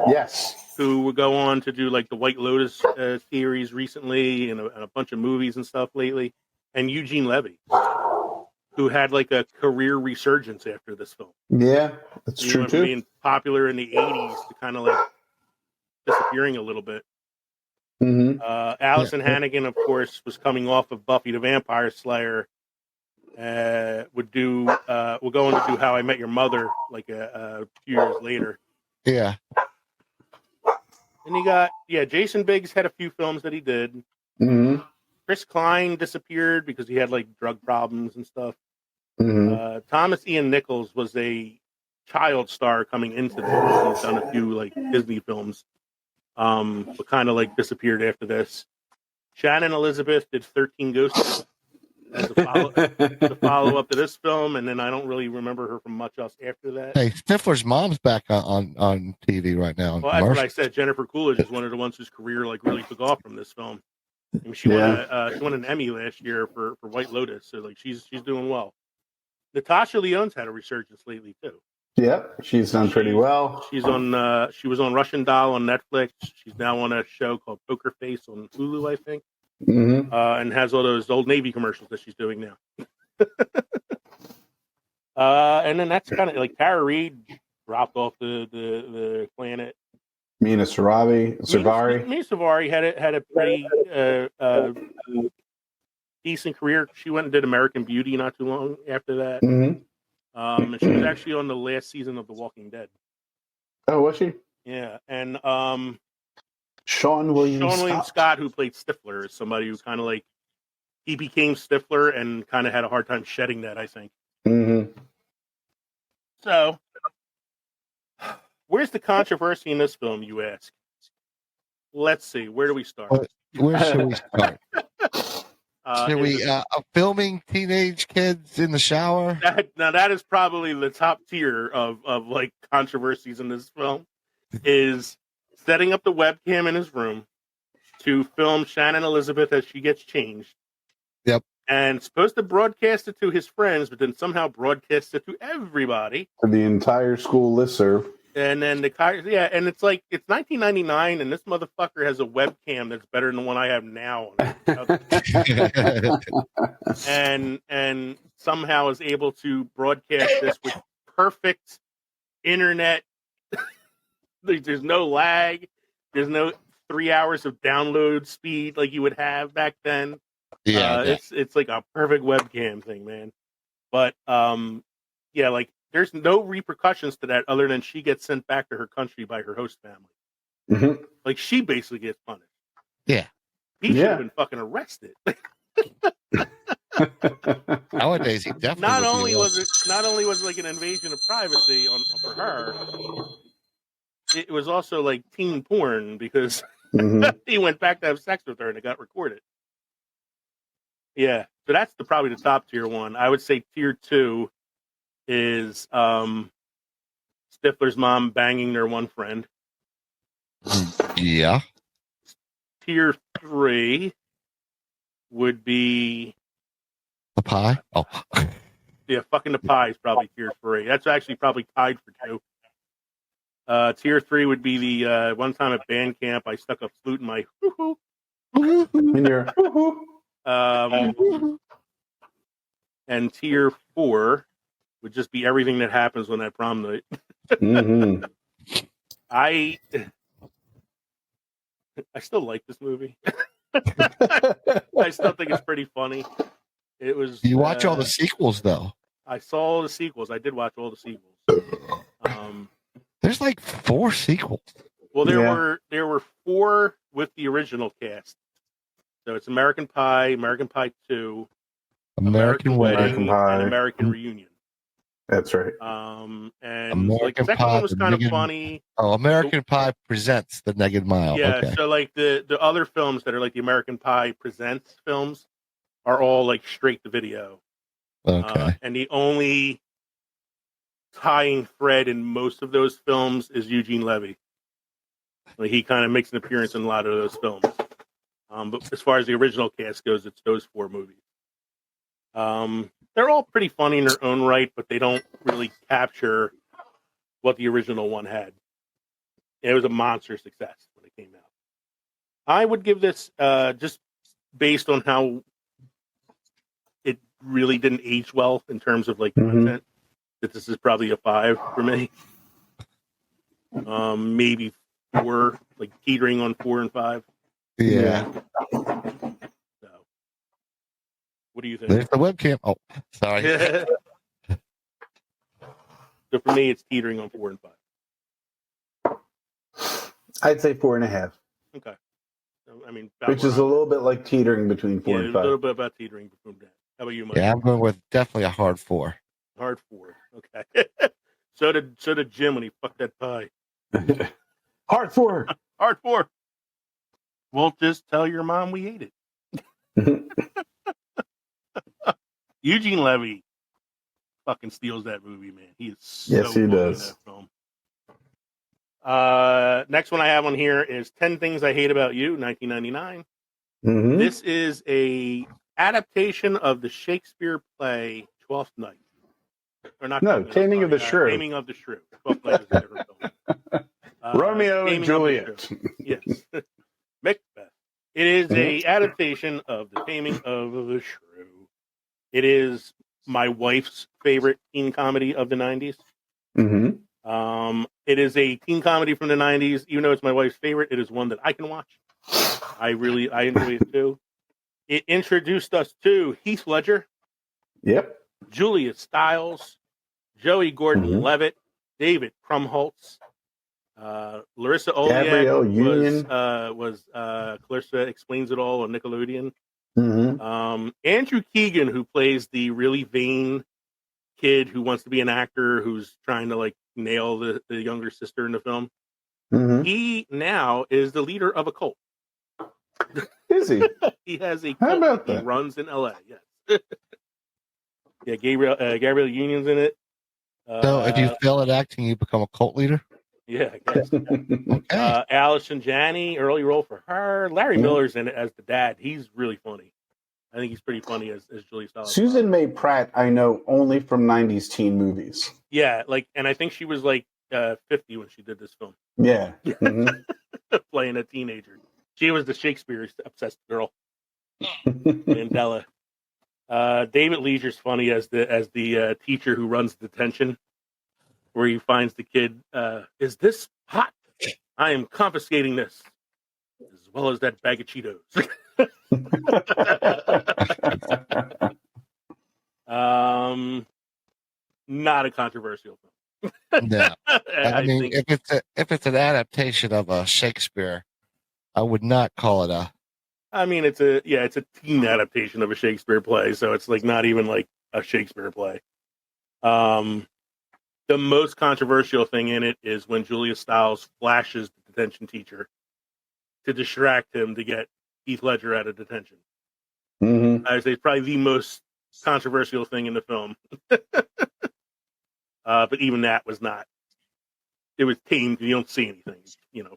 Yes. Who would go on to do like the White Lotus series recently and a bunch of movies and stuff lately. And Eugene Levy, who had like a career resurgence after this film. Yeah, that's true went too. From being popular in the 80s to kind of like disappearing a little bit. Mm-hmm. Allison Hannigan, of course, was coming off of Buffy the Vampire Slayer. Would go on to do How I Met Your Mother like a few years later. Yeah. And you got, Jason Biggs had a few films that he did. Mm-hmm. Chris Klein disappeared because he had like drug problems and stuff. Mm-hmm. Thomas Ian Nichols was a child star coming into this. He's done a few like Disney films, but kind of like disappeared after this. Shannon Elizabeth did 13 Ghosts as a follow up to this film, and then I don't really remember her from much else after that. Hey, Stifler's mom's back on TV right now. Well, that's what I said. Jennifer Coolidge is one of the ones whose career like really took off from this film. I mean, she won an Emmy last year for White Lotus, so like she's doing well. Natasha Lyonne's had a resurgence lately too. Yep, she's done pretty well. She was on Russian Doll on Netflix. She's now on a show called Poker Face on Hulu, I think. Mm-hmm. And has all those old Navy commercials that she's doing now. And then that's kind of like Tara Reid dropped off the planet. Mina Savari. Mina Savari had a pretty decent career. She went and did American Beauty not too long after that. Mm-hmm. And she was actually on the last season of The Walking Dead. Oh, was she? Yeah, and Sean William Scott, who played Stifler, is somebody who kind of like he became Stifler and kind of had a hard time shedding that, I think. Mm-hmm. So, where's the controversy in this film, you ask? Let's see. Where do we start? Where should we start? Should we filming teenage kids in the shower? That is probably the top tier of like controversies in this film. Is setting up the webcam in his room to film Shannon Elizabeth as she gets changed. Yep. And supposed to broadcast it to his friends, but then somehow broadcast it to everybody. The entire school listserv. And then and it's like, it's 1999, and this motherfucker has a webcam that's better than the one I have now. and somehow is able to broadcast this with perfect internet. There's no lag. There's no 3 hours of download speed like you would have back then. Yeah, it's like a perfect webcam thing, man. But like there's no repercussions to that other than she gets sent back to her country by her host family. Mm-hmm. Like she basically gets punished. Yeah, he should have been fucking arrested. Nowadays, he definitely. Not only was it like an invasion of privacy for her, it was also like teen porn because he went back to have sex with her and it got recorded. Yeah, so that's probably the top tier one. I would say tier 2 is Stifler's mom banging their one friend. Yeah. Tier 3 would be The pie? Oh. yeah, fucking the pie is probably tier 3. That's actually probably tied for 2. Tier 3 would be the one time at band camp I stuck a flute in my hoo-hoo. In your And tier 4 would just be everything that happens on that prom night. Mm-hmm. I still like this movie. I still think it's pretty funny. It was. You watch all the sequels, though. I saw all the sequels. I did watch all the sequels. There's like 4 sequels. Well, there were 4 with the original cast. So it's American Pie, American Pie 2, American Wedding, Pie. and American Reunion. That's right. And American like the second Pie, one was the kind of Naked- funny. Oh, American Pie presents the Naked Mile. Yeah, Okay. so like the other films that are like the American Pie Presents films are all like straight to video. Okay. And the only tying thread in most of those films is Eugene Levy. Like he kind of makes an appearance in a lot of those films. But as far as the original cast goes, it's those 4 movies. They're all pretty funny in their own right, but they don't really capture what the original one had. It was a monster success when it came out. I would give this, just based on how it really didn't age well in terms of like content, that this is probably a 5 for me. Maybe 4, like teetering on 4 and 5. Yeah. So, what do you think? There's the webcam. Oh, sorry. So for me, it's teetering on 4 and 5. I'd say 4.5. Okay. So, I mean, Which is a little bit like teetering between 4 and a 5. little bit about teetering between that. How about you, Mike? Yeah, I'm going with definitely a hard 4. Hard 4. Okay. so did Jim when he fucked that pie. Hard 4. Hard 4. Well, just tell your mom we ate it. Eugene Levy fucking steals that movie, man. He is so Yes, he funny does. in that film. Next one I have on here is 10 Things I Hate About You, 1999. Mm-hmm. This is a adaptation of the Shakespeare play Twelfth Night. Or not No, Taming of the Shrew. Taming of the Shrew. Twelfth Night is a different film. Romeo and Taming of the Juliet. Shrew. Yes. Macbeth. It is a adaptation of the Taming of the Shrew. It is my wife's favorite teen comedy of the 90s. Mm-hmm. It is a teen comedy from the 90s. Even though it's my wife's favorite, it is one that I can watch. I enjoy it too. It introduced us to Heath Ledger. Yep. Julia Stiles, Joey Gordon-Levitt, David Krumholtz, Larissa Gabrielle Union was Clarissa Explains It All on Nickelodeon. Mm-hmm. Andrew Keegan, who plays the really vain kid who wants to be an actor, who's trying to like nail the younger sister in the film. Mm-hmm. He now is the leader of a cult. Is he? He has a How cult about he that? runs in LA. Yes. Yeah, Gabrielle Union's in it. So if you fail at acting, you become a cult leader? Yeah, I guess. Okay. Allison Janney, early role for her. Larry Miller's in it as the dad. He's really funny. I think he's pretty funny as Julia Stiles. Susan May Pratt, I know only from 90s teen movies. Yeah, and I think she was 50 when she did this film. Yeah. Mm-hmm. Playing a teenager. She was the Shakespeare obsessed girl. Mandela. David Leisure's funny as the teacher who runs detention, where he finds the kid. Is this hot? I am confiscating this, as well as that bag of Cheetos. Not a controversial film. No. I mean, think, if it's an adaptation of a Shakespeare, I would not call it a. I mean, it's a teen adaptation of a Shakespeare play, so it's not even like a Shakespeare play. The most controversial thing in it is when Julia Stiles flashes the detention teacher to distract him to get Heath Ledger out of detention. Mm-hmm. I would say it's probably the most controversial thing in the film. But even that was not. It was tame because you don't see anything,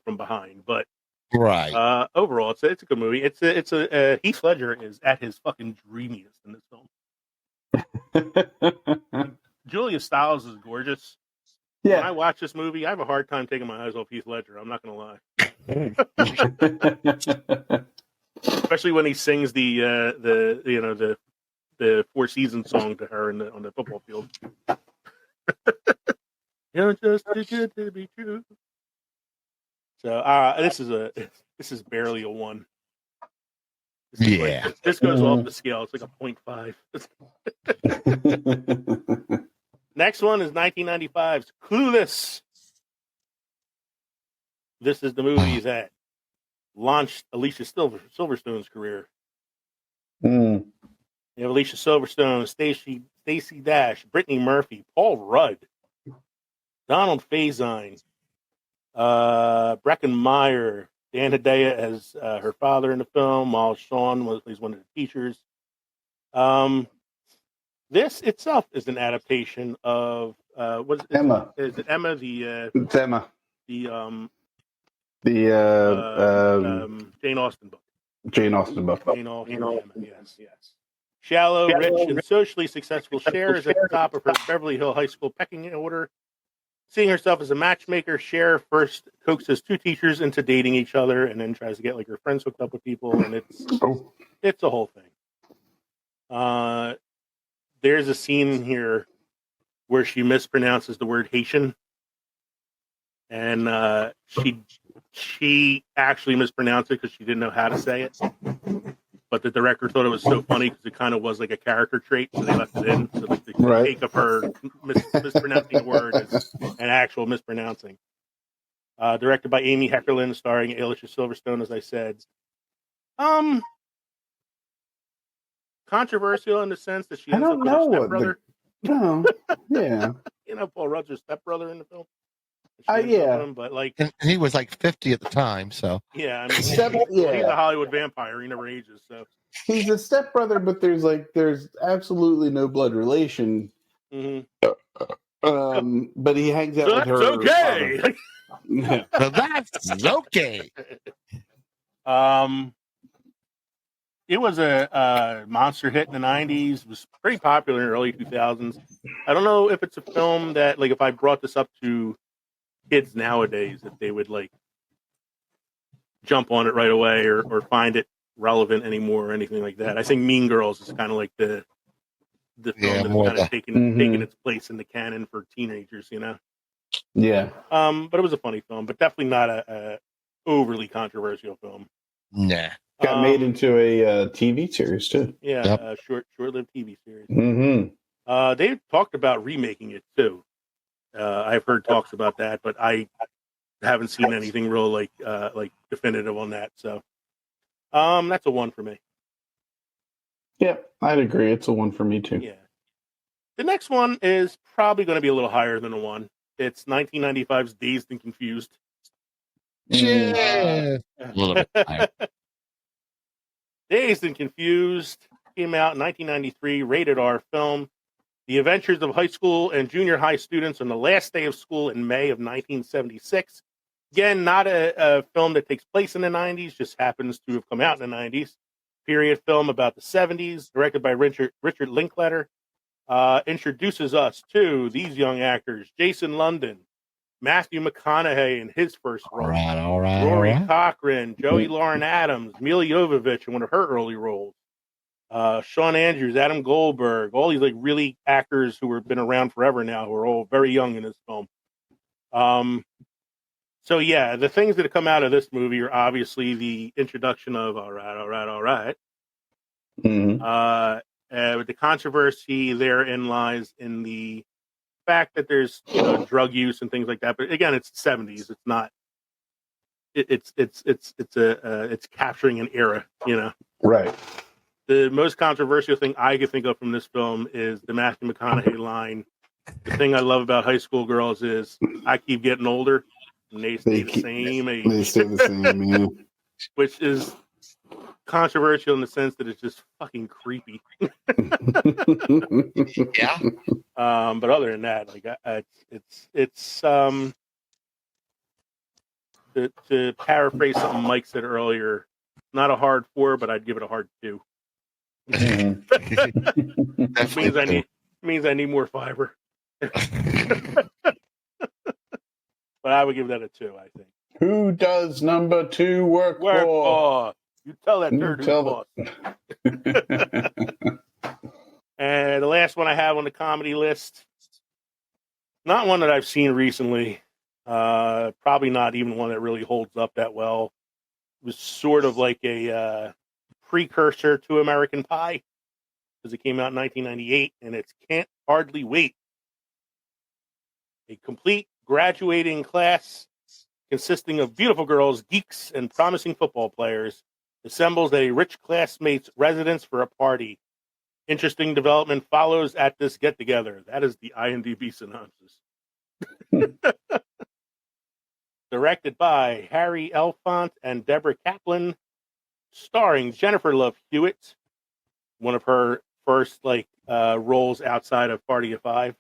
from behind. But Right. Overall, it's a good movie. It's a Heath Ledger is at his fucking dreamiest in this film. Julia Stiles is gorgeous. Yeah. When I watch this movie, I have a hard time taking my eyes off Heath Ledger. I'm not going to lie. Especially when he sings the Four Seasons song to her on the football field. You're just too good to be true. So this is barely a 1. This goes off the scale. It's like a 0.5. Next one is 1995's Clueless. This is the movie that launched Alicia Silverstone's career. You have Alicia Silverstone, Stacey Dash, Brittany Murphy, Paul Rudd, Donald Faison, Breckin Meyer, Dan Hedaya as her father in the film, while Sean plays one of the teachers. This itself is an adaptation of Emma. Is it Emma? It's Emma. The Jane Austen book. Jane Austen book. Jane Austen. Emma, yes. Shallow, rich, and socially successful Cher is at the top of her Beverly Hill High School pecking order. Seeing herself as a matchmaker, Cher first coaxes 2 teachers into dating each other, and then tries to get her friends hooked up with people, and it's a whole thing. There's a scene here where she mispronounces the word Haitian, and she actually mispronounced it because she didn't know how to say it. But the director thought it was so funny because it kind of was like a character trait, so they left it in. So the take of her mispronouncing a word is an actual mispronouncing. Directed by Amy Heckerlin, starring Alicia Silverstone, as I said. Controversial in the sense that she ends up with her stepbrother. Yeah. Paul Rudd's her stepbrother in the film. Yeah. But and he was like 50 at the time, so. Yeah, I mean, he's a Hollywood vampire. He never ages, so. He's a stepbrother, but there's absolutely no blood relation. Mm-hmm. But he hangs out with her. That's okay. So that's okay. It was a monster hit in the 90s. It was pretty popular in the early 2000s. I don't know if it's a film that, if I brought this up to kids nowadays, if they would jump on it right away or find it relevant anymore or anything like that. I think Mean Girls is kind of like the film that's kind of taking its place in the canon for teenagers, Yeah. But it was a funny film, but definitely not a overly controversial film. Nah. Got made into a TV series too. Yeah, a short-lived TV series. Mm-hmm. They talked about remaking it too. I've heard talks about that, but I haven't seen anything real definitive on that. So, that's a 1 for me. Yeah, I'd agree. It's a 1 for me too. Yeah. The next one is probably going to be a little higher than a 1. It's 1995's Dazed and Confused. Yeah. A little bit higher. Dazed and Confused came out in 1993, rated R film. The adventures of high school and junior high students on the last day of school in May of 1976. Again, not a film that takes place in the 90s, just happens to have come out in the 90s. Period film about the 70s, directed by Richard Linklater. Introduces us to these young actors: Jason London, Matthew McConaughey in his first role, All right. Rory Cochrane, Joey Lauren Adams, Mila Jovovich in one of her early roles, Shawn Andrews, Adam Goldberg, all these really actors who have been around forever now, who are all very young in this film. So yeah, the things that have come out of this movie are obviously the introduction of all right. Mm-hmm. But the controversy therein lies in the fact that there's drug use and things like that. But again, it's the 70s. It's not. It's capturing an era. Right. The most controversial thing I could think of from this film is the Matthew McConaughey line. The thing I love about high school girls is I keep getting older and they stay the same age. They stay the same, yeah. Which is controversial in the sense that it's just fucking creepy. Yeah. But other than that, To paraphrase something Mike said earlier, not a hard 4, but I'd give it a hard 2. means I need more fiber. But I would give that a 2, I think. Who does number 2 work for? You tell that nerd who's boss. And the last one I have on the comedy list, not one that I've seen recently. Probably not even one that really holds up that well. It was sort of like a precursor to American Pie, because it came out in 1998, and it's Can't Hardly Wait. A complete graduating class consisting of beautiful girls, geeks, and promising football players assembles at a rich classmate's residence for a party. Interesting development follows at this get-together. That is the IMDb synopsis. Directed by Harry Elfont and Deborah Kaplan, starring Jennifer Love Hewitt, one of her first roles outside of Party of Five.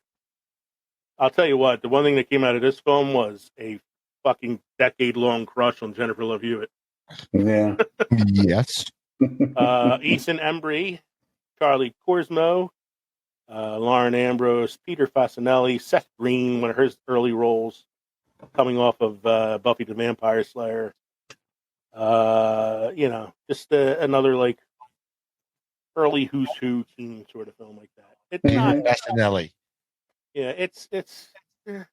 I'll tell you what, the one thing that came out of this film was a fucking decade-long crush on Jennifer Love Hewitt. Yeah. Yes. Ethan Embry, Charlie Korsmo, Lauren Ambrose, Peter Fasinelli, Seth Green, one of his early roles, coming off of Buffy the Vampire Slayer. Just another early Who's Who teen sort of film like that. It's not Fasinelli. Yeah, it's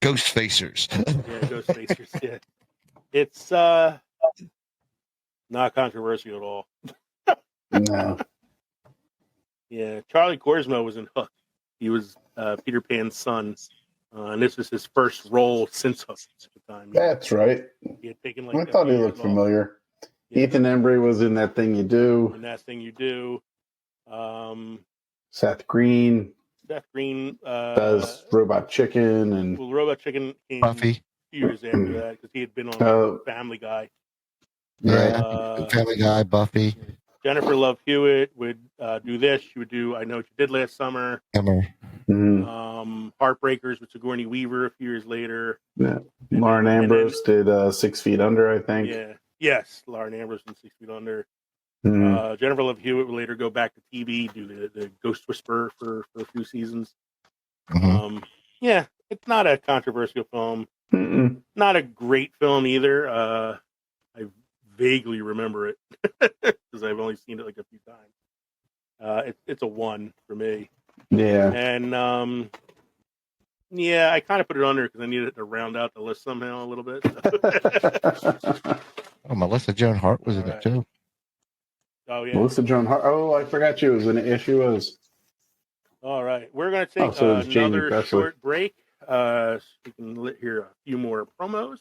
Ghost Facers. Yeah, Ghost Facers. Yeah, it's not controversial at all. No. Yeah, Charlie Korsmo was in Hook. He was Peter Pan's son, and this was his first role since Hook at the time. That's right. He had taken I thought he looked familiar. Yeah. Ethan Embry was in That Thing You Do. In That Thing You Do. Seth Green. Seth Green does Robot Chicken and Robot Chicken came Buffy. a few years after that because he had been on Family Guy. Yeah, Family Guy, Buffy. Jennifer Love Hewitt would do this. She would do I Know What You Did Last Summer. Heartbreakers with Sigourney Weaver a few years later. Yeah. Lauren Ambrose did 6 Feet Under, I think. Yeah. Yes, Lauren Ambrose in 6 Feet Under. Jennifer Love Hewitt would later go back to TV, do the Ghost Whisperer for a few seasons. Yeah, it's not a controversial film. Not a great film either. I vaguely remember it because I've only seen it a few times. It's a 1 for me. Yeah. And I kind of put it under because I needed to round out the list somehow a little bit. Oh, Melissa Joan Hart was in it too. Oh yeah, Melissa Joan Hart. Oh, I forgot she was in it. Yeah, she was. All right, we're going to take another short break so we can hear a few more promos.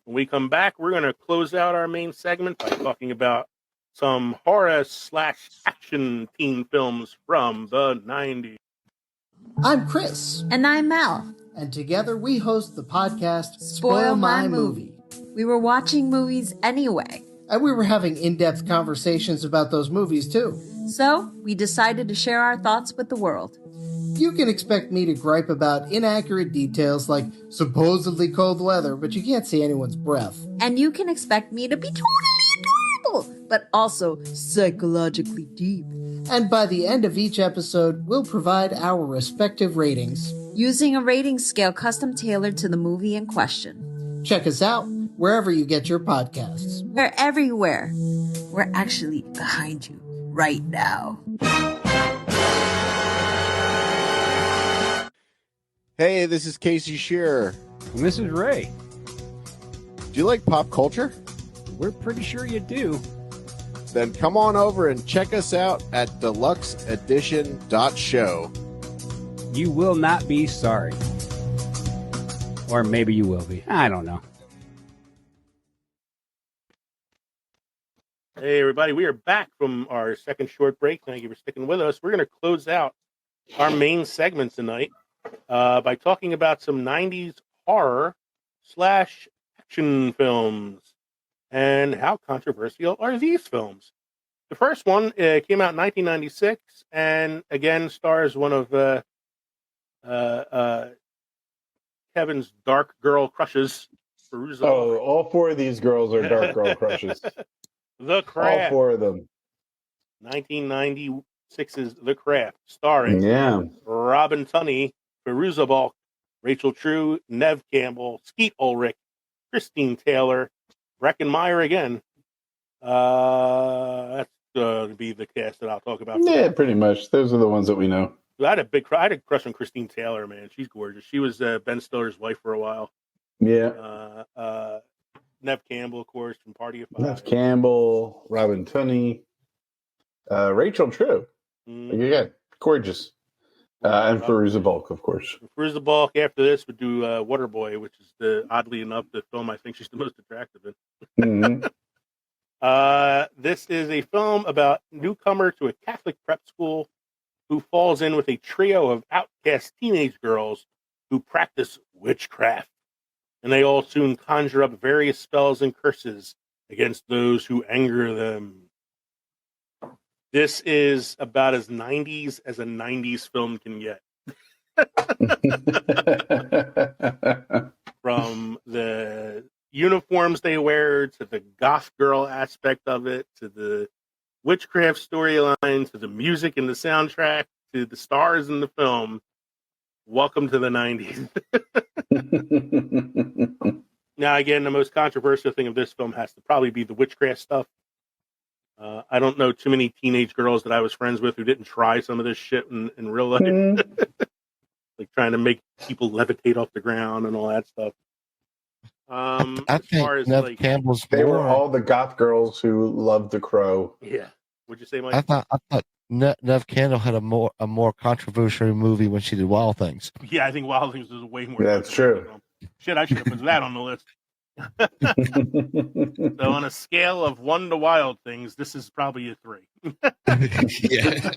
When we come back, we're going to close out our main segment by talking about some horror/action teen films from the 90s. I'm Chris. And I'm Mel. And together we host the podcast Spoil My Movie. We were watching movies anyway. And we were having in-depth conversations about those movies too. So we decided to share our thoughts with the world. You can expect me to gripe about inaccurate details like supposedly cold weather, but you can't see anyone's breath. And you can expect me to be totally adorable, but also psychologically deep. And by the end of each episode, we'll provide our respective ratings. Using a rating scale custom tailored to the movie in question. Check us out wherever you get your podcasts. We're everywhere. We're actually behind you right now. Hey, this is Casey Shearer. And this is Ray. Do you like pop culture? We're pretty sure you do. Then come on over and check us out at deluxeedition.show. You will not be sorry. Or maybe you will be. I don't know. Hey, everybody. We are back from our second short break. Thank you for sticking with us. We're going to close out our main segment tonight by talking about some 90s horror/action films. And how controversial are these films? The first one came out in 1996 and, again, stars one of Kevin's dark girl crushes, Perusa Oh, Balk. all four of these girls are dark girl crushes. The All Craft. four of them. 1996's The Craft, starring Yeah. Robin Tunney, Perusa Balk, Rachel True, Nev Campbell, Skeet Ulrich, Christine Taylor, Breckin Meyer again. That's going to be the cast that I'll talk about. Yeah, pretty much. Those are the ones that we know. I had a crush on Christine Taylor, man. She's gorgeous. She was Ben Stiller's wife for a while. Yeah. Nev Campbell, of course, from Party of Five. Nev Campbell, Robin Tunney, Rachel True. Again, gorgeous. And Perusa Balk, of course. Perusa Balk, after this, would do Waterboy, which is, oddly enough, the film I think she's the most attractive in. This is a film about newcomer to a Catholic prep school who falls in with a trio of outcast teenage girls who practice witchcraft. And they all soon conjure up various spells and curses against those who anger them. This is about as 90s as a 90s film can get. From the uniforms they wear, to the goth girl aspect of it, to the witchcraft storyline, to the music and the soundtrack, to the stars in the film. Welcome to the 90s. Now, again, the most controversial thing of this film has to probably be the witchcraft stuff. I don't know too many teenage girls that I was friends with who didn't try some of this shit in real life. Like trying to make people levitate off the ground and all that stuff. I think Nev Campbell's they were more. all the goth girls who loved The Crow. Yeah. Would you say, Mike? I thought Nev Campbell had a more controversial movie when she did Wild Things. Yeah, I think Wild Things is way more. That's true. Shit, I should have put that on the list. So on a scale of 1 to Wild Things, this is probably a 3. Yeah.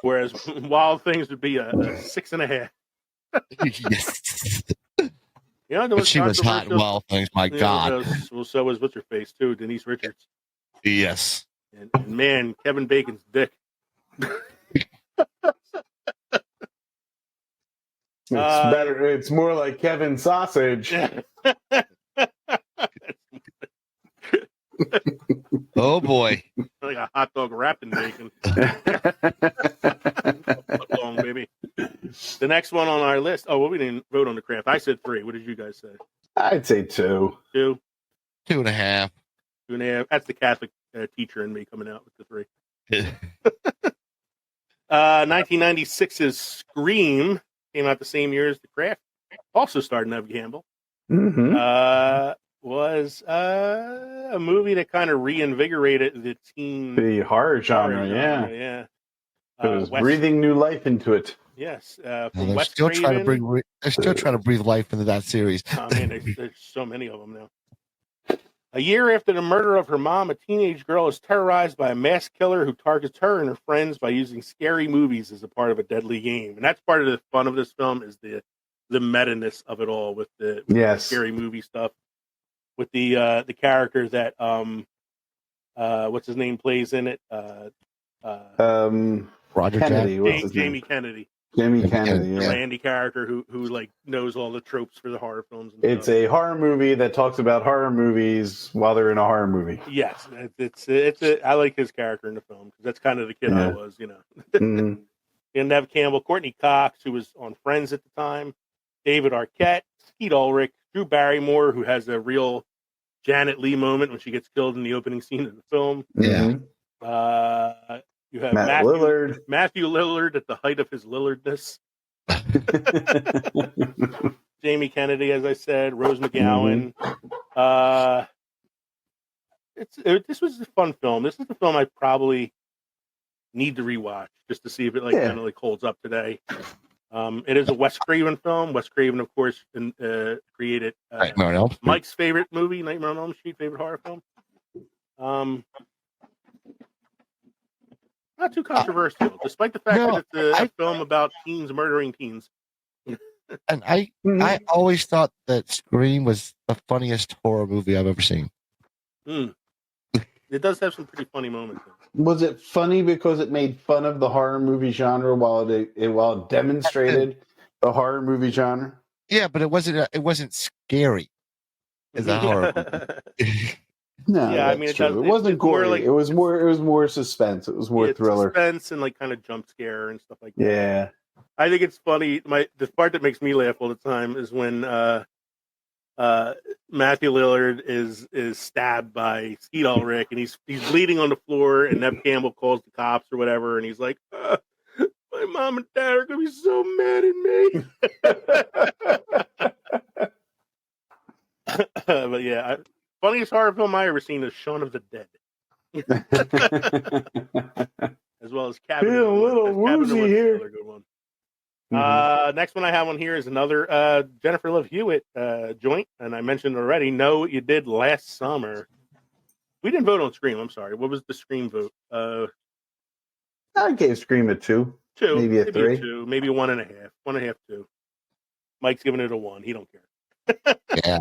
Whereas Wild Things would be a 6.5. Yes. You know, But she was hot in Wild Things, my God. Well, so was what's her face too, Denise Richards. Yes. And man, Kevin Bacon's dick. It's better. It's more like Kevin Sausage. Oh boy! Like a hot dog wrapped in bacon. Long, baby. The next one on our list. Oh, well, we didn't vote on The Craft. I said 3. What did you guys say? I'd say 2. 2. 2.5. 2.5. That's the Catholic teacher in me coming out with the 3. 1996's Scream came out the same year as The Craft. Also starred Nev Campbell. Was a movie that kind of reinvigorated the horror genre. Yeah. It was breathing new life into it. Yes. They're Wes still Craven. trying to bring. They're still trying to breathe life into that series. Oh, man, there's so many of them now. A year after the murder of her mom, a teenage girl is terrorized by a mass killer who targets her and her friends by using scary movies as a part of a deadly game. And that's part of the fun of this film, is the meta-ness of it all with the scary movie stuff. With the character that what's his name plays in it? Roger Kennedy. Jamie Kennedy. Jamie Kennedy, yeah. Randy character who like knows all the tropes for the horror films. And It's a horror movie that talks about horror movies while they're in a horror movie. Yes, I like his character in the film because that's kind of the kid I was, you know. And Nev Campbell, Courtney Cox, who was on Friends at the time, David Arquette, Skeet Ulrich, Drew Barrymore, who has a real Janet Leigh moment when she gets killed in the opening scene of the film. Yeah. You have Matthew Lillard at the height of his Lillardness. Jamie Kennedy, as I said, Rose McGowan. This was a fun film. This is the film I probably need to rewatch just to see if it kind of holds up today. It is a Wes Craven film. Wes Craven, of course, created Mike's favorite movie, Nightmare on Elm Street, favorite horror film. Not too controversial, despite the fact that it's a film about teens murdering teens. And I always thought that Scream was the funniest horror movie I've ever seen. It does have some pretty funny moments. Was it funny because it made fun of the horror movie genre while it demonstrated the horror movie genre? Yeah, but it wasn't scary. It's a horror movie. No, Yeah, I that's mean, true. It wasn't it's more gory. like It was more suspense. It was more it's thriller. suspense and like kind of jump scare and stuff like that. Yeah. I think it's funny. The part that makes me laugh all the time is when Matthew Lillard is stabbed by Skeet Ulrich, and he's bleeding on the floor, and Nev Campbell calls the cops or whatever, and he's like, "My mom and dad are gonna be so mad at me." But yeah, funniest horror film I ever seen is Shaun of the Dead, as well as Cabin. Feel a little woozy here. Another good one. Next one I have on here is another Jennifer Love Hewitt joint, and I mentioned already. Know What You Did Last Summer. We didn't vote on Scream. I'm sorry. What was the Scream vote? I gave Scream a 2. Maybe a 3. 2, maybe 1.5. 1.5, 2. Mike's giving it a 1. He don't care. Yeah.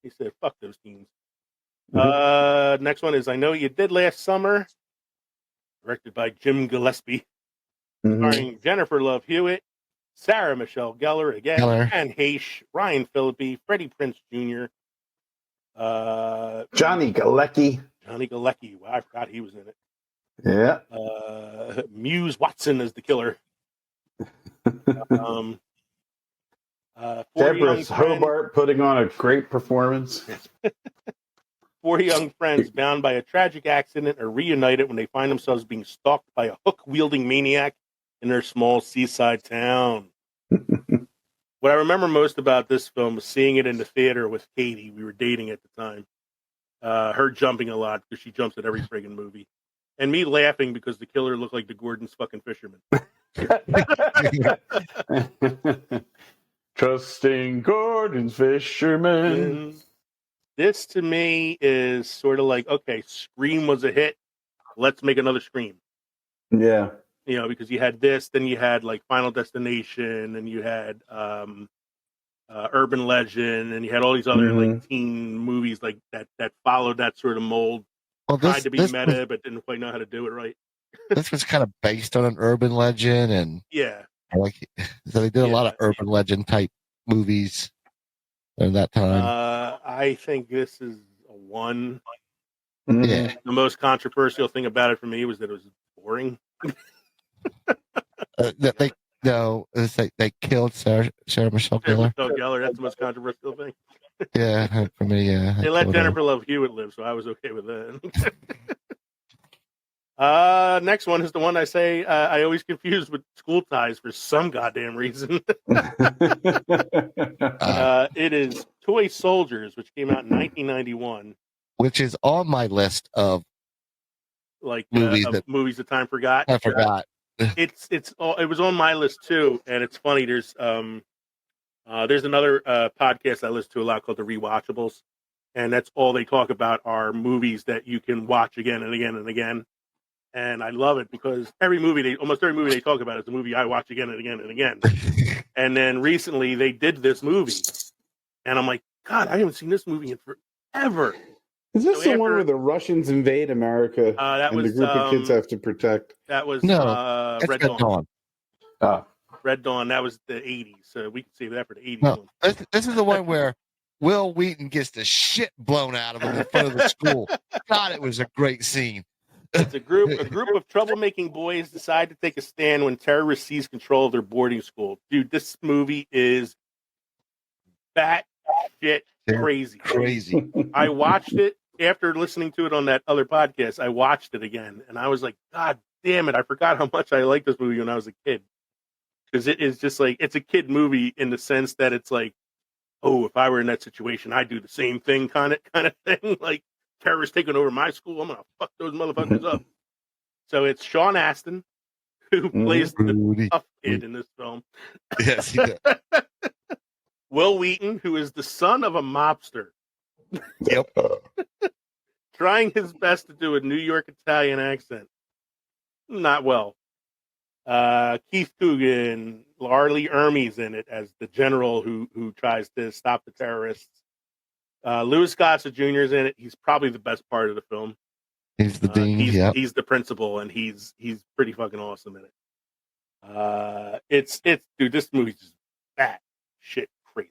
He said, "Fuck those teams." Next one is I Know What You Did Last Summer, directed by Jim Gillespie, starring Jennifer Love Hewitt, Sarah Michelle Gellar again, Anne Heche, Ryan Phillippe, Freddie Prinze Jr., Johnny Galecki. Wow, I forgot he was in it. Yeah. Muse Watson as the killer. Deborah Hobart putting on a great performance. 4 young friends bound by a tragic accident are reunited when they find themselves being stalked by a hook-wielding maniac in their small seaside town. What I remember most about this film was seeing it in the theater with Katie. We were dating at the time. Her jumping a lot because she jumps at every friggin' movie. And me laughing because the killer looked like the Gordon's fucking fisherman. Trusting Gordon's fisherman. This to me is sort of like, okay, Scream was a hit. Let's make another Scream. Yeah. You know, because you had this, then you had like Final Destination, and you had Urban Legend, and you had all these other like teen movies like that followed that sort of mold. Well, tried to be meta, but didn't quite know how to do it right. This was kind of based on an urban legend, and yeah, so they did a lot of urban legend type movies at that time. I think this is a 1. Yeah. The most controversial thing about it for me was that it was boring. They killed Sarah Michelle Gellar. That's the most controversial thing. Yeah, for me, yeah. They let Jennifer Love Hewitt live, so I was okay with that. Next one is the one I say I always confuse with School Ties for some goddamn reason. It is Toy Soldiers, which came out in 1991. Which is on my list of like movies that time forgot. I forgot. It was on my list too, and it's funny. There's another podcast I listen to a lot called The Rewatchables, and that's all they talk about are movies that you can watch again and again and again. And I love it because almost every movie they talk about is a movie I watch again and again and again. And then recently they did this movie, and I'm like, God, I haven't seen this movie in forever. Is this the one where the Russians invade America and the group of kids have to protect? That was Red Dawn. Red Dawn. That was the 80s, so we can save that for the 80s. No, this is the one where Will Wheaton gets the shit blown out of him in front of the school. God, it was a great scene. It's a group of troublemaking boys decide to take a stand when terrorists seize control of their boarding school. Dude, this movie is batshit crazy. Crazy. I watched it after listening to it on that other podcast. I watched it again, and I was like, God damn it! I forgot how much I liked this movie when I was a kid. Because it is just like, it's a kid movie in the sense that it's like, oh, if I were in that situation, I'd do the same thing, kind of thing. Like, terrorists taking over my school, I'm gonna fuck those motherfuckers up. So it's Sean Astin who plays the tough kid in this film. Yes, he does. Will Wheaton, who is the son of a mobster. Yep. Trying his best to do a New York Italian accent. Not well. Keith Coogan, Larley Ermey's in it as the general who tries to stop the terrorists. Louis Gossett Jr. is in it. He's probably the best part of the film. He's the dean. He's the principal, and he's pretty fucking awesome in it. It's dude, this movie's just bat shit crazy.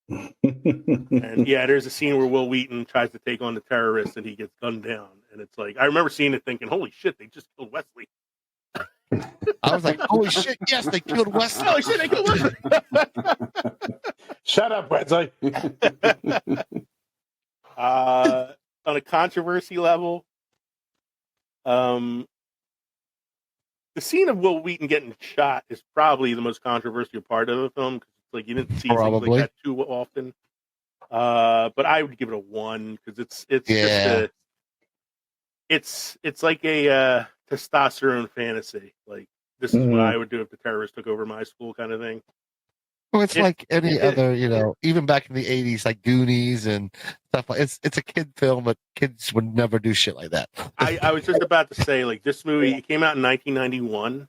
And yeah, there's a scene where Will Wheaton tries to take on the terrorists and he gets gunned down. And it's like, I remember seeing it thinking, holy shit, they just killed Wesley. I was like, holy shit, yes, they killed Wesley. Holy shit, they killed Wesley. Shut up, Wesley. On a controversy level, the scene of Will Wheaton getting shot is probably the most controversial part of the film. Cause it's like you didn't see things like that too often. But I would give it a 1 because it's just like a testosterone fantasy. Like this is what I would do if the terrorists took over my school, kind of thing. Well, it's like any other, even back in the 80s, like Goonies and stuff. It's a kid film, but kids would never do shit like that. I was just about to say, like, this movie, it came out in 1991,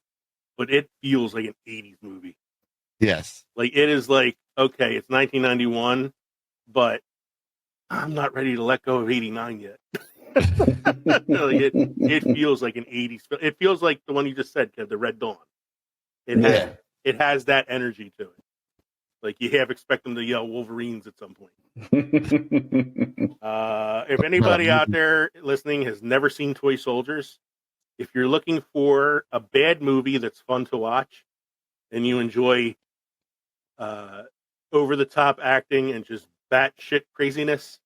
but it feels like an 80s movie. Yes. Like, it is like, okay, it's 1991, but I'm not ready to let go of 89 yet. Like, it feels like an 80s film. It feels like the one you just said, Kev, the Red Dawn. It has that energy to it. Like, you half expect them to yell Wolverines at some point. If anybody out there listening has never seen Toy Soldiers, if you're looking for a bad movie that's fun to watch and you enjoy over-the-top acting and just batshit craziness,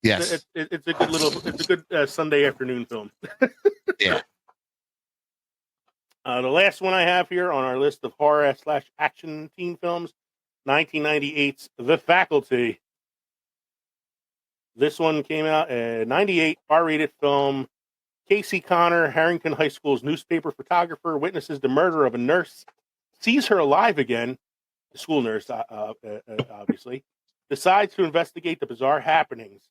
yes, it's a good Sunday afternoon film. Yeah. The last one I have here on our list of horror/action teen films, 1998's The Faculty. This one came out in 98, R-rated film. Casey Connor, Harrington High School's newspaper photographer, witnesses the murder of a nurse, sees her alive again, the school nurse, obviously, decides to investigate the bizarre happenings.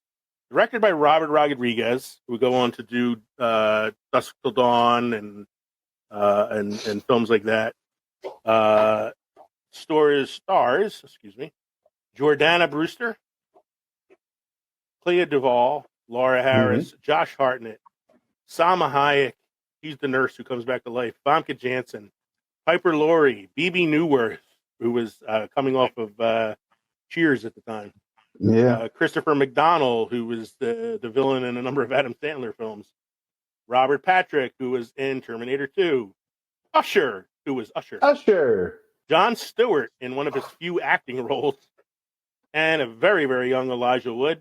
Directed by Robert Rodriguez, who would go on to do Dusk Till Dawn and films like that. Stars, Jordana Brewster, Clea Duvall, Laura Harris, Josh Hartnett, Salma Hayek, he's the nurse who comes back to life, Famke Janssen, Piper Laurie, Bebe Neuwirth, who was coming off of Cheers at the time. Yeah. Christopher McDonald, who was the villain in a number of Adam Sandler films. Robert Patrick, who was in Terminator 2. Usher, who was Usher. Jon Stewart in one of his few acting roles. And a very, very young Elijah Wood.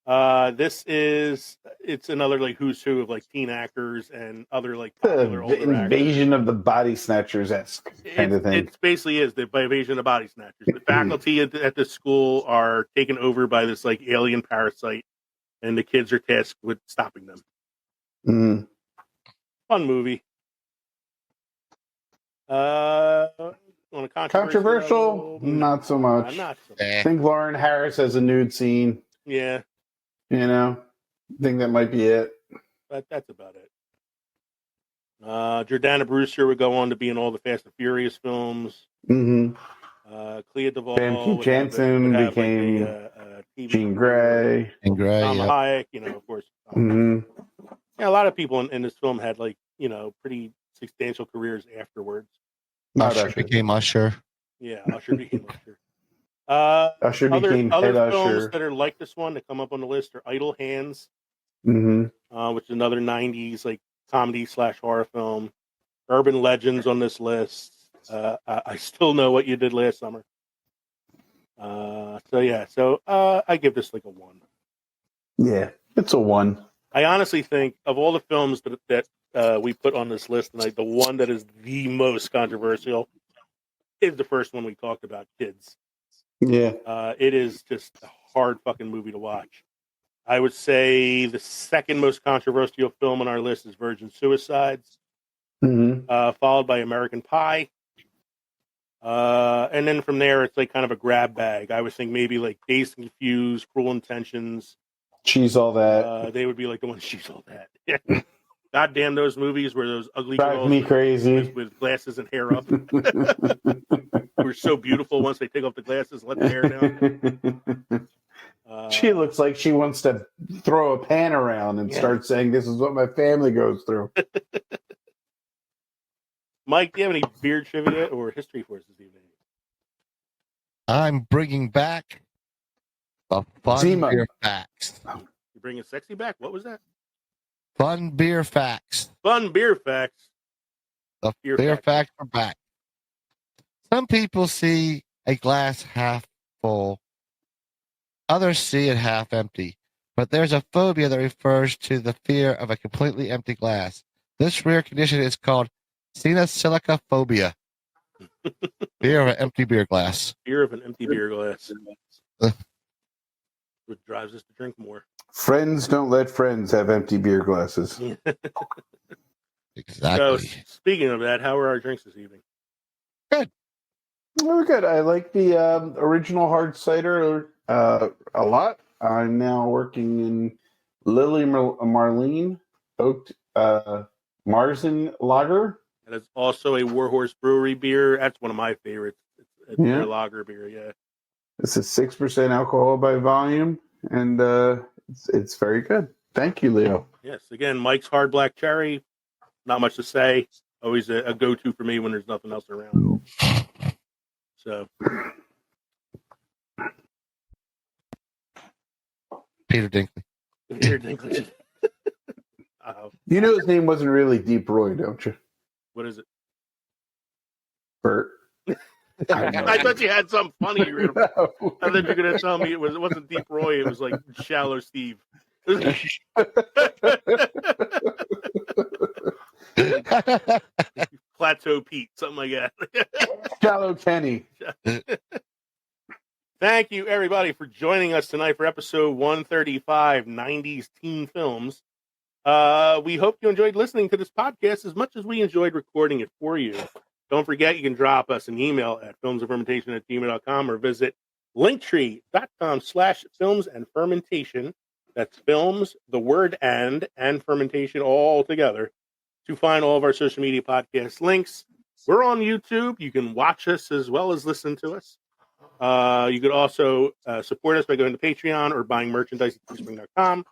It's another like who's who of like teen actors and other like popular older Invasion of the Body Snatchers-esque kind of thing. It basically is the invasion of body snatchers. The faculty at this school are taken over by this like alien parasite, and the kids are tasked with stopping them. Fun movie. On a controversial level, not so much. I think Lauren Harris has a nude scene. Yeah. I think that might be it. But that's about it. Jordana Brewster would go on to be in all the Fast and Furious films. Clea Duvall. Famke Janssen became Jean Grey. Salma Hayek, of course. Yeah, a lot of people in this film had pretty substantial careers afterwards. Usher became Usher. Yeah, Usher became Usher. Usher became other head films Usher. that are like this one that come up on the list are Idle Hands, Mm-hmm. which is another 90s like comedy/horror film. Urban Legends on this list. I Still Know What You Did Last Summer. So I give this like a 1. Yeah, it's a 1. I honestly think of all the films that we put on this list tonight, the one that is the most controversial is the first one we talked about, Kids. Yeah. It is just a hard fucking movie to watch. I would say the second most controversial film on our list is Virgin Suicides, followed by American Pie. And then from there, it's like kind of a grab bag. I would think maybe like Dazed and Confused, Cruel Intentions. She's All That. They would be like the ones She's All That. God damn those movies where those ugly Drive girls me crazy. With glasses and hair up. Were so beautiful once they take off the glasses and let the hair down. She looks like she wants to throw a pan around and start saying, "This is what my family goes through." Mike, do you have any beard trivia or history for us this evening? I'm bringing back the fun Zima. beer facts. You bringing sexy back? What was that? Fun beer facts. Fun beer facts. The Beer beer facts. facts are back. Some people see a glass half full. Others see it half empty. But there's a phobia that refers to the fear of a completely empty glass. This rare condition is called silica phobia. Fear of an empty beer glass. Fear of an empty beer glass. What drives us to drink more. Friends don't let friends have empty beer glasses. Exactly. So, speaking of that, how are our drinks this evening? Good. We're good. I like the original hard cider a lot. I'm now working in Lily Marlene Oaked Marzen Lager. That is also a Warhorse Brewery beer. That's one of my favorites. It's their lager beer, yeah. It's a 6% alcohol by volume, and it's very good. Thank you, Leo. Yes, again, Mike's Hard Black Cherry. Not much to say. Always a go-to for me when there's nothing else around. So, Peter Dinklage. You know his name wasn't really Deep Roy, don't you? What is it? Bert. I thought you had something funny. I thought you were going to tell me it wasn't Deep Roy. It was like Shallow Steve. Plateau Pete, something like that. Shallow Kenny. Thank you, everybody, for joining us tonight for episode 135, 90s teen films. We hope you enjoyed listening to this podcast as much as we enjoyed recording it for you. Don't forget, you can drop us an email at filmsandfermentation@gmail.com or visit linktree.com/filmsandfermentation. That's films, the word and fermentation all together, to find all of our social media podcast links. We're on YouTube. You can watch us as well as listen to us. You could also support us by going to Patreon or buying merchandise at teespring.com.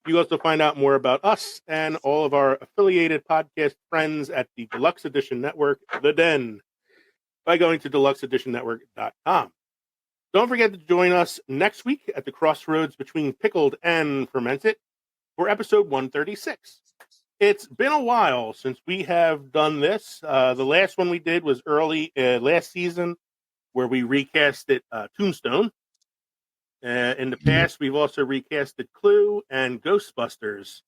You also find out more about us and all of our affiliated podcast friends at the Deluxe Edition Network, The Den, by going to deluxeeditionnetwork.com. Don't forget to join us next week at the crossroads between pickled and fermented for episode 136. It's been a while since we have done this. The last one we did was early last season, where we recasted Tombstone. In the past, we've also recasted Clue and Ghostbusters.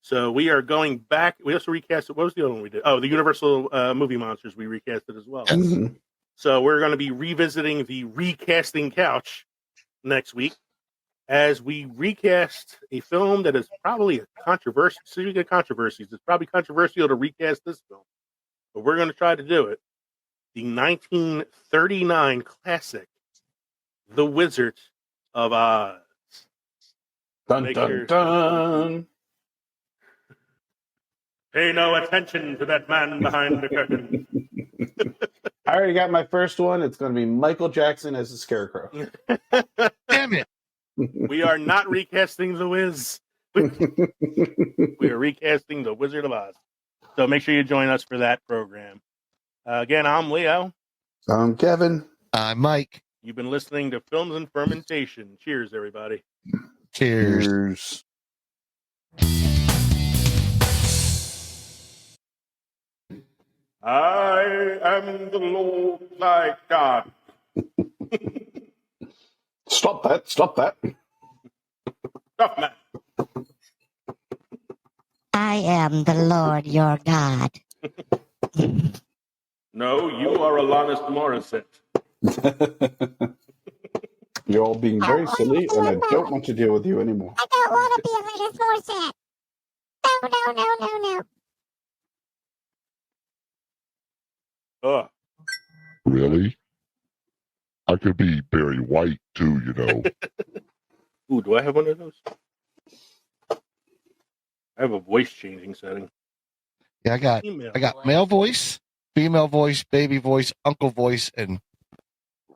So we are going back. We also recasted, what was the other one we did? Oh, the Universal Movie Monsters we recasted as well. Mm-hmm. So we're going to be revisiting the recasting couch next week as we recast a film that is probably a controversy. Speaking of controversies, it's probably controversial to recast this film, but we're going to try to do it. The 1939 classic, The Wizard of Oz. Dun, dun, dun. Pay no attention to that man behind the curtain. I already got my first one. It's going to be Michael Jackson as a scarecrow. Damn it. We are not recasting The Wiz. We are recasting The Wizard of Oz. So make sure you join us for that program. Again, I'm Leo. I'm Kevin. I'm Mike. You've been listening to Films and Fermentation. Cheers, everybody. Cheers. I am the Lord thy God. Stop that. Stop that. I am the Lord your God. No, you are Alanis Morissette. You're all being very silly, and I don't want to deal with you anymore. I don't want to be Alanis Morissette. No. Ugh. Really? I could be Barry White too, you know. Ooh, do I have one of those? I have a voice changing setting. Yeah, I got male voice, female voice, baby voice, uncle voice, and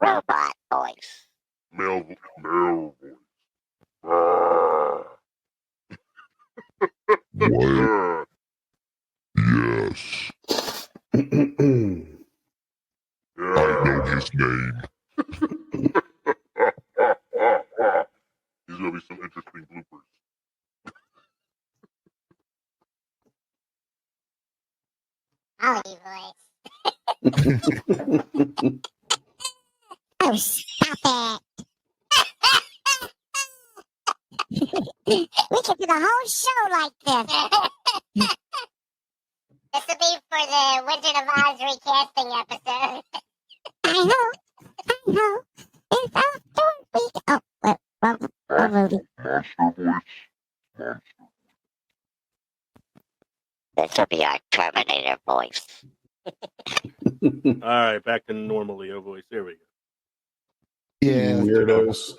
robot voice. Male voice. What? Yes. I know his name. Ollie voice. Oh, stop it. We could do the whole show like this. This will be for the Wizard of Oz recasting episode. I know. It's our third week. Oh, wrong movie. This will be our Terminator voice. All right, back to normal Leo voice. There we go. Yeah, Weirdos.